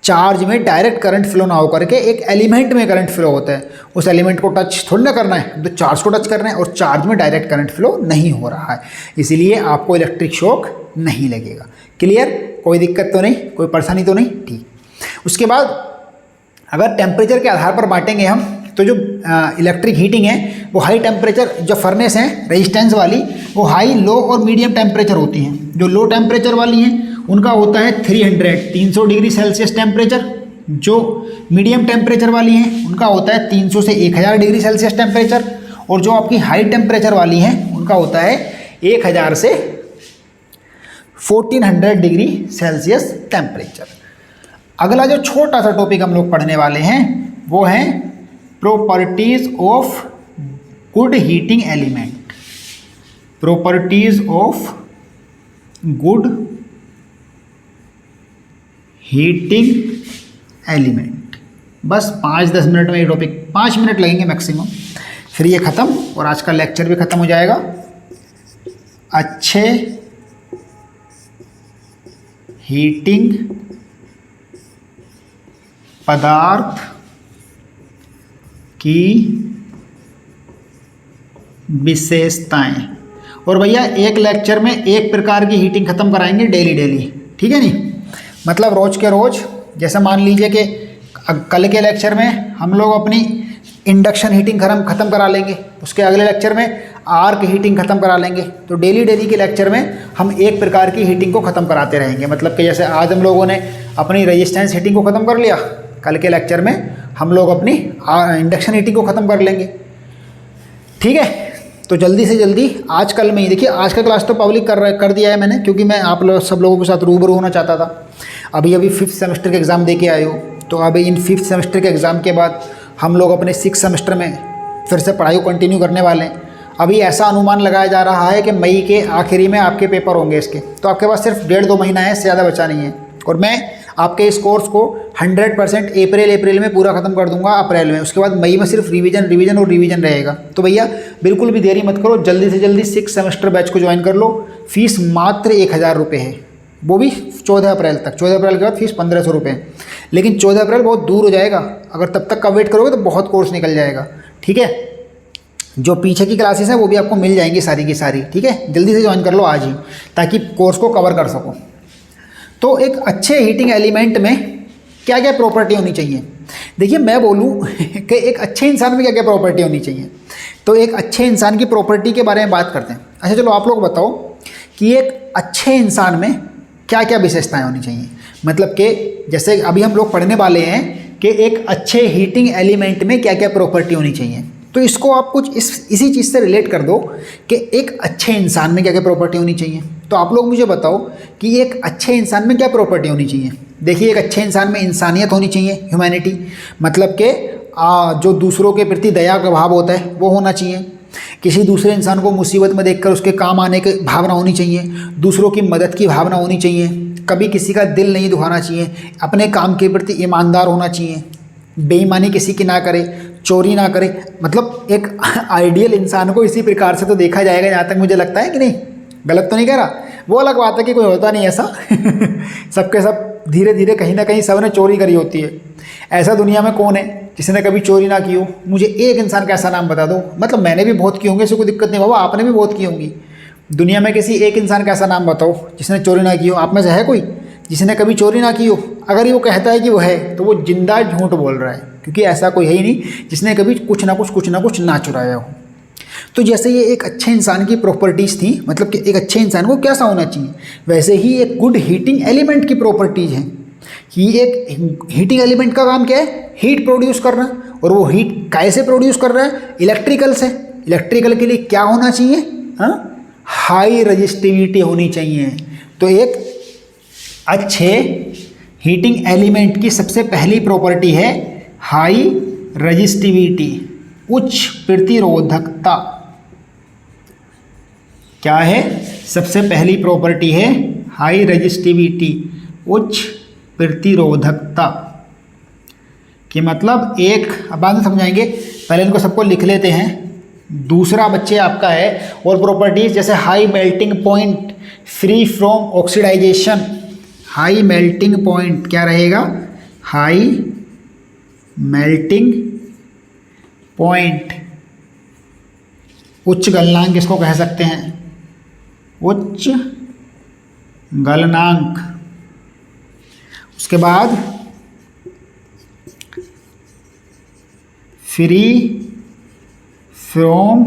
चार्ज में डायरेक्ट करंट फ्लो ना हो करके एक एलिमेंट में करंट फ्लो होता है। उस एलिमेंट को टच थोड़ी ना करना है, तो चार्ज को टच करना है, और चार्ज में डायरेक्ट करंट फ्लो नहीं हो रहा है, इसीलिए आपको इलेक्ट्रिक शॉक नहीं लगेगा। क्लियर? कोई दिक्कत तो नहीं, कोई परेशानी तो नहीं? ठीक। उसके बाद अगर टेम्परेचर के आधार पर बांटेंगे हम, तो जो इलेक्ट्रिक हीटिंग है वो हाई टेम्परेचर, जो फर्नेस हैं रेजिस्टेंस वाली, वो हाई, लो और मीडियम टेम्परेचर होती हैं। जो लो टेम्परेचर वाली हैं उनका होता है 300 डिग्री सेल्सियस टेम्परेचर। जो मीडियम टेम्परेचर वाली हैं उनका होता है 300 से 1000 डिग्री सेल्सियस टेम्परेचर। और जो आपकी हाई टेम्परेचर वाली हैं उनका होता है 1000 से 1400 डिग्री सेल्सियस टेम्परेचर। अगला जो छोटा सा टॉपिक हम लोग पढ़ने वाले हैं वो है properties of good heating element. Properties of good heating element. बस 5-10 मिनट में ये टॉपिक, 5 मिनट लगेंगे मैक्सिमम, फिर ये ख़त्म और आज का लेक्चर भी ख़त्म हो जाएगा। अच्छे हीटिंग पदार्थ की विशेषताएं। और भैया एक लेक्चर में एक प्रकार की हीटिंग ख़त्म कराएंगे डेली, ठीक है नहीं? मतलब रोज़ के रोज़, जैसे मान लीजिए कि कल के लेक्चर में हम लोग अपनी इंडक्शन हीटिंग ख़त्म करा लेंगे, उसके अगले लेक्चर में आर्क हीटिंग ख़त्म करा लेंगे। तो डेली के लेक्चर में हम एक प्रकार की हीटिंग को ख़त्म कराते रहेंगे। मतलब कि जैसे आज हम लोगों ने अपनी रेजिस्टेंस हीटिंग को ख़त्म कर लिया, कल के लेक्चर में हम लोग अपनी इंडक्शन हीटिंग को ख़त्म कर लेंगे, ठीक है? तो जल्दी से जल्दी आज कल में ही देखिए, आज का क्लास तो पब्लिक कर दिया है मैंने, क्योंकि मैं आप लोग सब लोगों के साथ रूबरू होना चाहता था। अभी 5th सेमेस्टर के एग्ज़ाम दे के आए हो, तो अभी इन 5th सेमेस्टर के एग्ज़ाम के बाद हम लोग अपने 6th सेमेस्टर में फिर से पढ़ाई को कंटिन्यू करने वाले हैं। अभी ऐसा अनुमान लगाया जा रहा है कि मई के आखिरी में आपके पेपर होंगे इसके, तो आपके पास सिर्फ 1.5-2 महीना है, इससे ज़्यादा बचा नहीं है। और मैं आपके इस कोर्स को 100% अप्रैल में पूरा ख़त्म कर दूंगा, अप्रैल में। उसके बाद मई में सिर्फ रिवीजन रहेगा। तो भैया बिल्कुल भी देरी मत करो, जल्दी से जल्दी 6th सेमेस्टर बैच को ज्वाइन कर लो। फीस मात्र 1000 रुपये है, वो भी 14 अप्रैल तक। 14 अप्रैल के बाद फीस 1500 रुपये है। लेकिन 14 अप्रैल बहुत दूर हो जाएगा, अगर तब तक का वेट करोगे तो बहुत कोर्स निकल जाएगा, ठीक है? जो पीछे की क्लासेस हैं वो भी आपको मिल जाएंगी सारी की सारी, ठीक है? जल्दी से ज्वाइन कर लो आज ही, ताकि कोर्स को कवर कर सको। तो एक अच्छे हीटिंग एलिमेंट में क्या क्या प्रॉपर्टी होनी चाहिए? देखिए मैं बोलूँ कि एक अच्छे इंसान में क्या क्या प्रॉपर्टी होनी चाहिए, तो एक अच्छे इंसान की प्रॉपर्टी के बारे में बात करते हैं। अच्छा चलो आप लोग बताओ कि एक अच्छे इंसान में क्या क्या विशेषताएं होनी चाहिए। मतलब कि जैसे अभी हम लोग पढ़ने वाले हैं कि एक अच्छे हीटिंग एलिमेंट में क्या क्या प्रॉपर्टी होनी चाहिए, तो इसको आप कुछ इसी चीज़ से रिलेट कर दो कि एक अच्छे इंसान में क्या क्या प्रॉपर्टी होनी चाहिए। तो आप लोग मुझे बताओ कि एक अच्छे इंसान में क्या प्रॉपर्टी होनी चाहिए। देखिए एक अच्छे इंसान में इंसानियत होनी चाहिए, ह्यूमैनिटी, मतलब कि जो दूसरों के प्रति दया का भाव होता है वो होना चाहिए। किसी दूसरे इंसान को मुसीबत में देखकर उसके काम आने की भावना होनी चाहिए, दूसरों की मदद की भावना होनी चाहिए, कभी किसी का दिल नहीं दुखाना चाहिए, अपने काम के प्रति ईमानदार होना चाहिए, बेईमानी किसी की ना करे, चोरी ना करे। मतलब एक आइडियल इंसान को इसी प्रकार से तो देखा जाएगा, जहाँ तक मुझे लगता है कि नहीं, गलत तो नहीं कह रहा। वो अलग बात है कि कोई होता नहीं ऐसा सबके सब धीरे धीरे कहीं ना कहीं सब ने चोरी करी होती है। ऐसा दुनिया में कौन है जिसने कभी चोरी ना की हो? मुझे एक इंसान का ऐसा नाम बता दो। मतलब मैंने भी बहुत की होंगे, इससे कोई दिक्कत नहीं बाबा, आपने भी बहुत की होंगी। दुनिया में किसी एक इंसान का ऐसा नाम बताओ जिसने चोरी ना की हो। आप में से है कोई जिसने कभी चोरी ना की हो? अगर ये वो कहता है कि वो है तो वो जिंदा झूठ बोल रहा है, क्योंकि ऐसा कोई है ही नहीं जिसने कभी कुछ ना कुछ ना चुराया हो। तो जैसे ये एक अच्छे इंसान की प्रॉपर्टीज़ थी, मतलब कि एक अच्छे इंसान को कैसा होना चाहिए, वैसे ही एक गुड हीटिंग एलिमेंट की प्रॉपर्टीज़ हैं कि एक हीटिंग एलिमेंट का काम क्या है? हीट प्रोड्यूस करना। और वो हीट कैसे प्रोड्यूस कर रहा है? इलेक्ट्रिकल से। इलेक्ट्रिकल के लिए क्या होना चाहिए? हाई रजिस्टिविटी होनी चाहिए। तो एक अच्छे हीटिंग एलिमेंट की सबसे पहली प्रॉपर्टी है हाई रजिस्टिविटी, उच्च प्रतिरोधकता। क्या है? सबसे पहली प्रॉपर्टी है हाई रजिस्टिविटी, उच्च प्रतिरोधकता। कि मतलब एक, अब बाद में समझाएंगे, पहले इनको सबको लिख लेते हैं। दूसरा बच्चे आपका है और प्रॉपर्टीज जैसे high melting point, free from oxidisation. High melting point क्या रहेगा? हाई मेल्टिंग पॉइंट, उच्च गलनांक इसको कह सकते हैं, उच्च गलनांक। उसके बाद फ्री फ्रॉम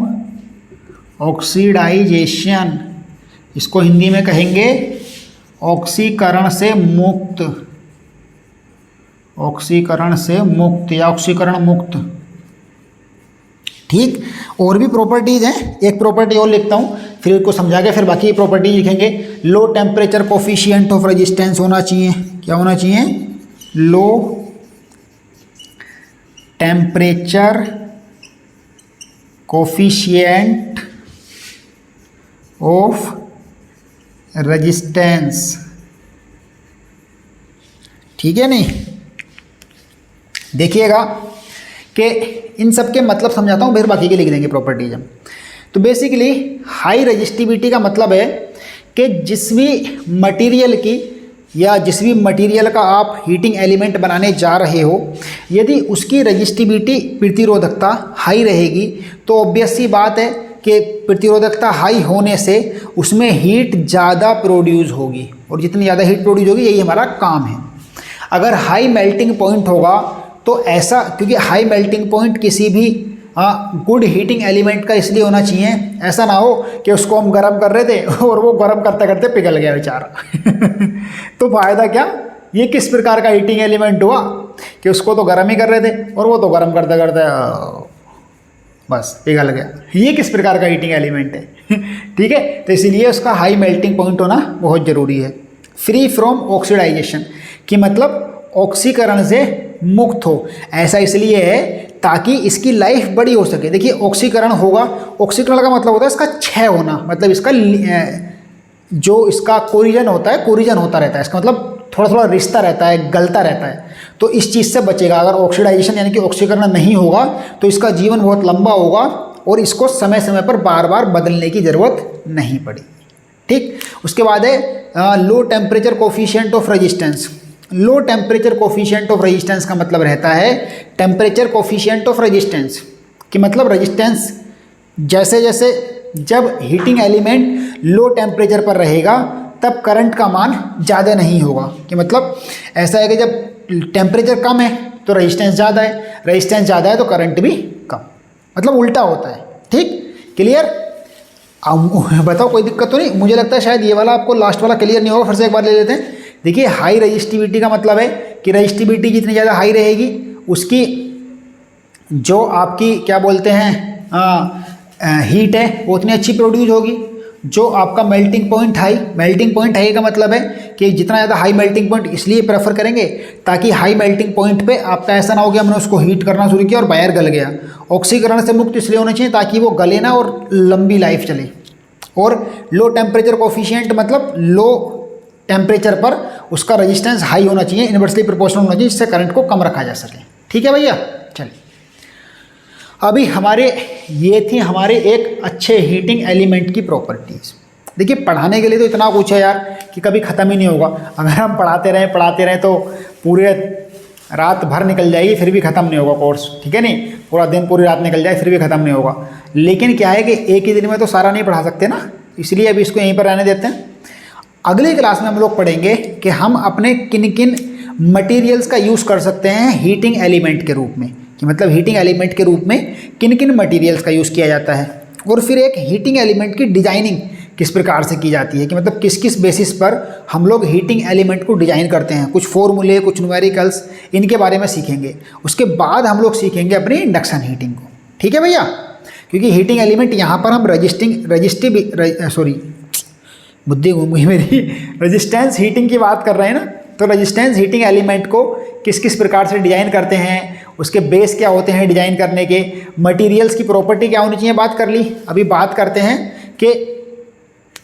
ऑक्सीडाइजेशन, इसको हिंदी में कहेंगे ऑक्सीकरण से मुक्त, ऑक्सीकरण से मुक्त या ऑक्सीकरण मुक्त। ठीक, और भी प्रॉपर्टीज हैं, एक प्रॉपर्टी और लिखता हूँ फिर इसको समझा के फिर बाकी प्रॉपर्टीज लिखेंगे। Low temperature coefficient of resistance होना चाहिए। क्या होना चाहिए? Low temperature coefficient of resistance. ठीक है, नहीं देखिएगा कि इन सब के मतलब समझाता हूँ, फिर बाकी के लिख देंगे प्रॉपर्टीज हम। तो बेसिकली हाई रजिस्टिविटी का मतलब है कि जिस भी मटेरियल की या जिस भी मटेरियल का आप हीटिंग एलिमेंट बनाने जा रहे हो, यदि उसकी रजिस्टिविटी प्रतिरोधकता हाई रहेगी तो ऑब्वियस सी बात है कि प्रतिरोधकता हाई होने से उसमें हीट ज़्यादा प्रोड्यूस होगी, और जितनी ज़्यादा हीट प्रोड्यूस होगी यही हमारा काम है। अगर हाई मेल्टिंग पॉइंट होगा तो ऐसा, क्योंकि हाई मेल्टिंग पॉइंट किसी भी गुड हीटिंग एलिमेंट का इसलिए होना चाहिए, ऐसा ना हो कि उसको हम गर्म कर रहे थे और वो गर्म करते करते पिघल गया बेचारा तो फायदा क्या? ये किस प्रकार का हीटिंग एलिमेंट हुआ कि उसको तो गर्म ही कर रहे थे और वो तो गर्म करते करते बस पिघल गया। ये किस प्रकार का हीटिंग एलिमेंट है ठीक है, तो इसीलिए उसका हाई मेल्टिंग पॉइंट होना बहुत ज़रूरी है। फ्री फ्रॉम ऑक्सीडाइजेशन कि मतलब ऑक्सीकरण से मुक्त हो, ऐसा इसलिए है ताकि इसकी लाइफ बड़ी हो सके। देखिए ऑक्सीकरण होगा, ऑक्सीकरण का मतलब होता है इसका क्षय होना, मतलब इसका जो इसका कोरिजन होता है, कोरिजन होता रहता है, इसका मतलब थोड़ा थोड़ा रिश्ता रहता है, गलता रहता है, तो इस चीज़ से बचेगा। अगर ऑक्सीडाइजेशन यानी कि ऑक्सीकरण नहीं होगा तो इसका जीवन बहुत लंबा होगा और इसको समय समय पर बार बार बदलने की ज़रूरत नहीं पड़ी। ठीक, उसके बाद है low temperature coefficient of resistance. Low temperature coefficient of resistance का मतलब रहता है टेम्परेचर कोफिशिएंट ऑफ रेजिस्टेंस कि मतलब रेजिस्टेंस जैसे जैसे जब हीटिंग एलिमेंट लो टेम्परेचर पर रहेगा तब करंट का मान ज़्यादा नहीं होगा। कि मतलब ऐसा है कि जब टेम्परेचर कम है तो रेजिस्टेंस ज़्यादा है, रेजिस्टेंस ज़्यादा है तो करंट भी कम, मतलब उल्टा होता है। ठीक, क्लियर? बताओ कोई दिक्कत तो नहीं? मुझे लगता है शायद ये वाला आपको लास्ट वाला क्लियर नहीं होगा, फिर से एक बार ले लेते हैं। देखिए हाई रजिस्टिविटी का मतलब है कि रजिस्टिविटी जितनी ज़्यादा हाई रहेगी उसकी जो आपकी क्या बोलते हैं हीट है वो उतनी अच्छी प्रोड्यूस होगी। जो आपका मेल्टिंग पॉइंट हाई का मतलब है कि जितना ज़्यादा हाई मेल्टिंग पॉइंट इसलिए प्रेफर करेंगे ताकि हाई मेल्टिंग पॉइंट पे आपका ऐसा ना हो कि हमने उसको हीट करना शुरू किया और बाहर गल गया। ऑक्सीकरण से मुक्त इसलिए होना चाहिए ताकि वो गले ना और लंबी लाइफ चले। और लो टेम्परेचर कोफिशिएंट मतलब लो टेम्परेचर पर उसका रेजिस्टेंस हाई होना चाहिए, इन्वर्सली प्रोपोर्शनल होना चाहिए, जिससे करंट को कम रखा जा सके। ठीक है भैया, चलिए अभी ये थी हमारे एक अच्छे हीटिंग एलिमेंट की प्रॉपर्टीज़। देखिए पढ़ाने के लिए तो इतना कुछ है यार कि कभी ख़त्म ही नहीं होगा। अगर हम पढ़ाते रहें तो पूरे रात भर निकल जाएगी फिर भी ख़त्म नहीं होगा कोर्स। ठीक है, नहीं पूरा दिन पूरी रात निकल जाए फिर भी ख़त्म नहीं होगा। लेकिन क्या है कि एक ही दिन में तो सारा नहीं पढ़ा सकते ना, इसलिए अभी इसको यहीं पर रहने देते हैं। अगली क्लास में हम लोग पढ़ेंगे कि हम अपने किन किन मटेरियल्स का यूज़ कर सकते हैं हीटिंग एलिमेंट के रूप में, कि मतलब हीटिंग एलिमेंट के रूप में किन किन मटेरियल्स का यूज़ किया जाता है। और फिर एक हीटिंग एलिमेंट की डिजाइनिंग किस प्रकार से की जाती है, कि मतलब किस किस बेसिस पर हम लोग हीटिंग एलिमेंट को डिजाइन करते हैं। कुछ फॉर्मूले, कुछ न्यूमेरिकल्स, इनके बारे में सीखेंगे। उसके बाद हम लोग सीखेंगे अपनी इंडक्शन हीटिंग को। ठीक है भैया, क्योंकि हीटिंग एलिमेंट यहाँ पर हम बुद्धि घूम गई मेरी, रेजिस्टेंस हीटिंग की बात कर रहे हैं ना। तो रेजिस्टेंस हीटिंग एलिमेंट को किस किस प्रकार से डिजाइन करते हैं, उसके बेस क्या होते हैं डिजाइन करने के, मटेरियल्स की प्रॉपर्टी क्या होनी चाहिए बात कर ली। अभी बात करते हैं कि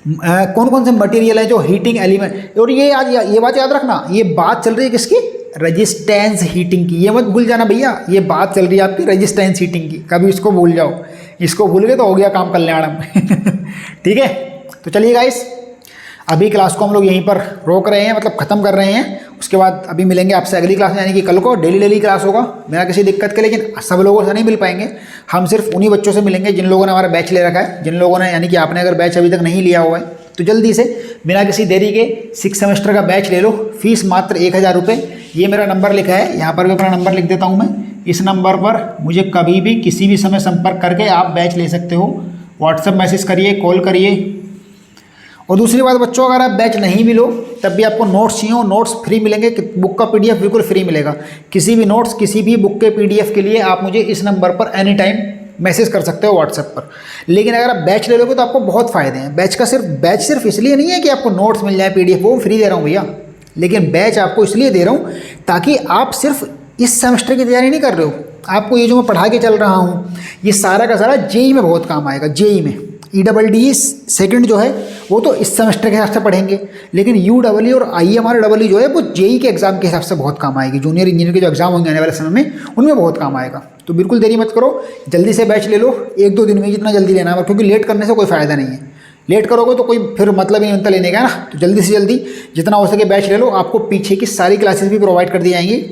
कौन कौन से मटेरियल है जो हीटिंग एलिमेंट। और ये बात याद रखना, ये बात चल रही है किसकी? रेजिस्टेंस हीटिंग की। ये मत भूल जाना भैया, ये बात चल रही है आपकी रेजिस्टेंस हीटिंग की, कभी इसको भूल जाओ। इसको भूल गए तो हो गया काम कल्याणम ठीक है, तो चलिए गाइस अभी क्लास को हम लोग यहीं पर रोक रहे हैं, मतलब ख़त्म कर रहे हैं। उसके बाद अभी मिलेंगे आपसे अगली क्लास में, यानी कि कल को डेली क्लास होगा बिना किसी दिक्कत के। लेकिन सब लोगों से नहीं मिल पाएंगे, हम सिर्फ उन्हीं बच्चों से मिलेंगे जिन लोगों ने हमारा बैच ले रखा है। जिन लोगों ने, यानी कि आपने अगर बैच अभी तक नहीं लिया हुआ है तो जल्दी से बिना किसी देरी के 6 सेमेस्टर का बैच ले लो, फीस मात्र 1000 रुपये। ये मेरा नंबर लिखा है, यहाँ पर भी अपना नंबर लिख देता हूँ मैं। इस नंबर पर मुझे कभी भी किसी भी समय संपर्क करके आप बैच ले सकते हो। व्हाट्सएप मैसेज करिए, कॉल करिए। और दूसरी बात बच्चों, अगर आप बैच नहीं भी लो तब भी आपको नोट्स चाहिए हो, नोट्स फ्री मिलेंगे। बुक का PDF बिल्कुल फ्री मिलेगा। किसी भी नोट्स, किसी भी बुक के PDF के लिए आप मुझे इस नंबर पर एनी टाइम मैसेज कर सकते हो व्हाट्सएप पर। लेकिन अगर आप बैच ले लोगे तो आपको बहुत फ़ायदे हैं। बैच सिर्फ इसलिए नहीं है कि आपको नोट्स मिल जाए, PDF, वो फ्री दे रहा हूँ भैया। लेकिन बैच आपको इसलिए दे रहा हूँ ताकि आप सिर्फ इस सेमेस्टर की तैयारी नहीं कर रहे हो, आपको ये जो मैं पढ़ा के चल रहा हूँ ये सारा का सारा JEE में बहुत काम आएगा। JEE में EEE सेकंड जो है वो तो इस सेमेस्टर के हिसाब से पढ़ेंगे, लेकिन UEE और IMREE जो है वो JEE के एग्ज़ाम के हिसाब से बहुत काम आएगी। जूनियर इंजीनियर के जो एग्ज़ाम होंगे आने वाले समय में उनमें बहुत काम आएगा। तो बिल्कुल देरी मत करो, जल्दी से बैच ले लो। 1-2 दिन में जितना जल्दी लेना है, क्योंकि लेट करने से कोई फ़ायदा नहीं है। लेट करोगे तो कोई फिर मतलब ही नहीं बनता लेने का ना। तो जल्दी से जल्दी जितना हो सके बैच ले लो। आपको पीछे की सारी क्लासेस भी प्रोवाइड कर दी जाएंगी।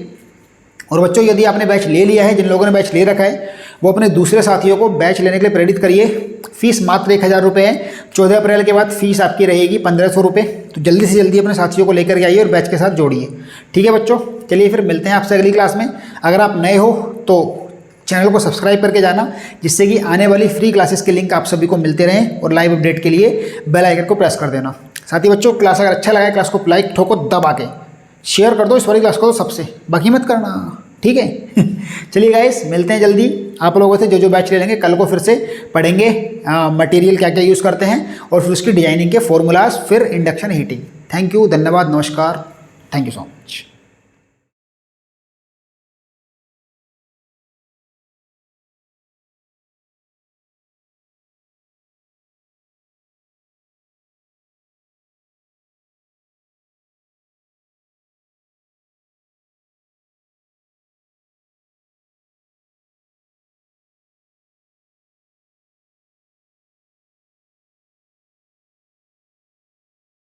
और बच्चों, यदि आपने बैच ले लिया है, जिन लोगों ने बैच ले रखा है वो अपने दूसरे साथियों को बैच लेने के लिए प्रेरित करिए। फीस मात्र 1000 रुपये है। 14 अप्रैल के बाद फीस आपकी रहेगी 1500 रुपये। तो जल्दी से जल्दी अपने साथियों को लेकर के आइए और बैच के साथ जोड़िए। ठीक है बच्चों, चलिए फिर मिलते हैं आपसे अगली क्लास में। अगर आप नए हो तो चैनल को सब्सक्राइब करके जाना, जिससे कि आने वाली फ्री क्लासेस के लिंक आप सभी को मिलते रहें। और लाइव अपडेट के लिए बेल आइकन को प्रेस कर देना। साथ ही बच्चों, क्लास अगर अच्छा लगा है, क्लास को लाइक ठोको दबा के, शेयर कर दो इस वाली क्लास को तो सबसे, बाकी मत करना। ठीक है चलिए गाइस, मिलते हैं जल्दी आप लोगों से। जो बैच ले लेंगे कल को फिर से पढ़ेंगे मटेरियल क्या क्या यूज़ करते हैं, और फिर उसकी डिजाइनिंग के फॉर्मूलाज, फिर इंडक्शन हीटिंग। थैंक यू, धन्यवाद, नमस्कार, थैंक यू सो मच।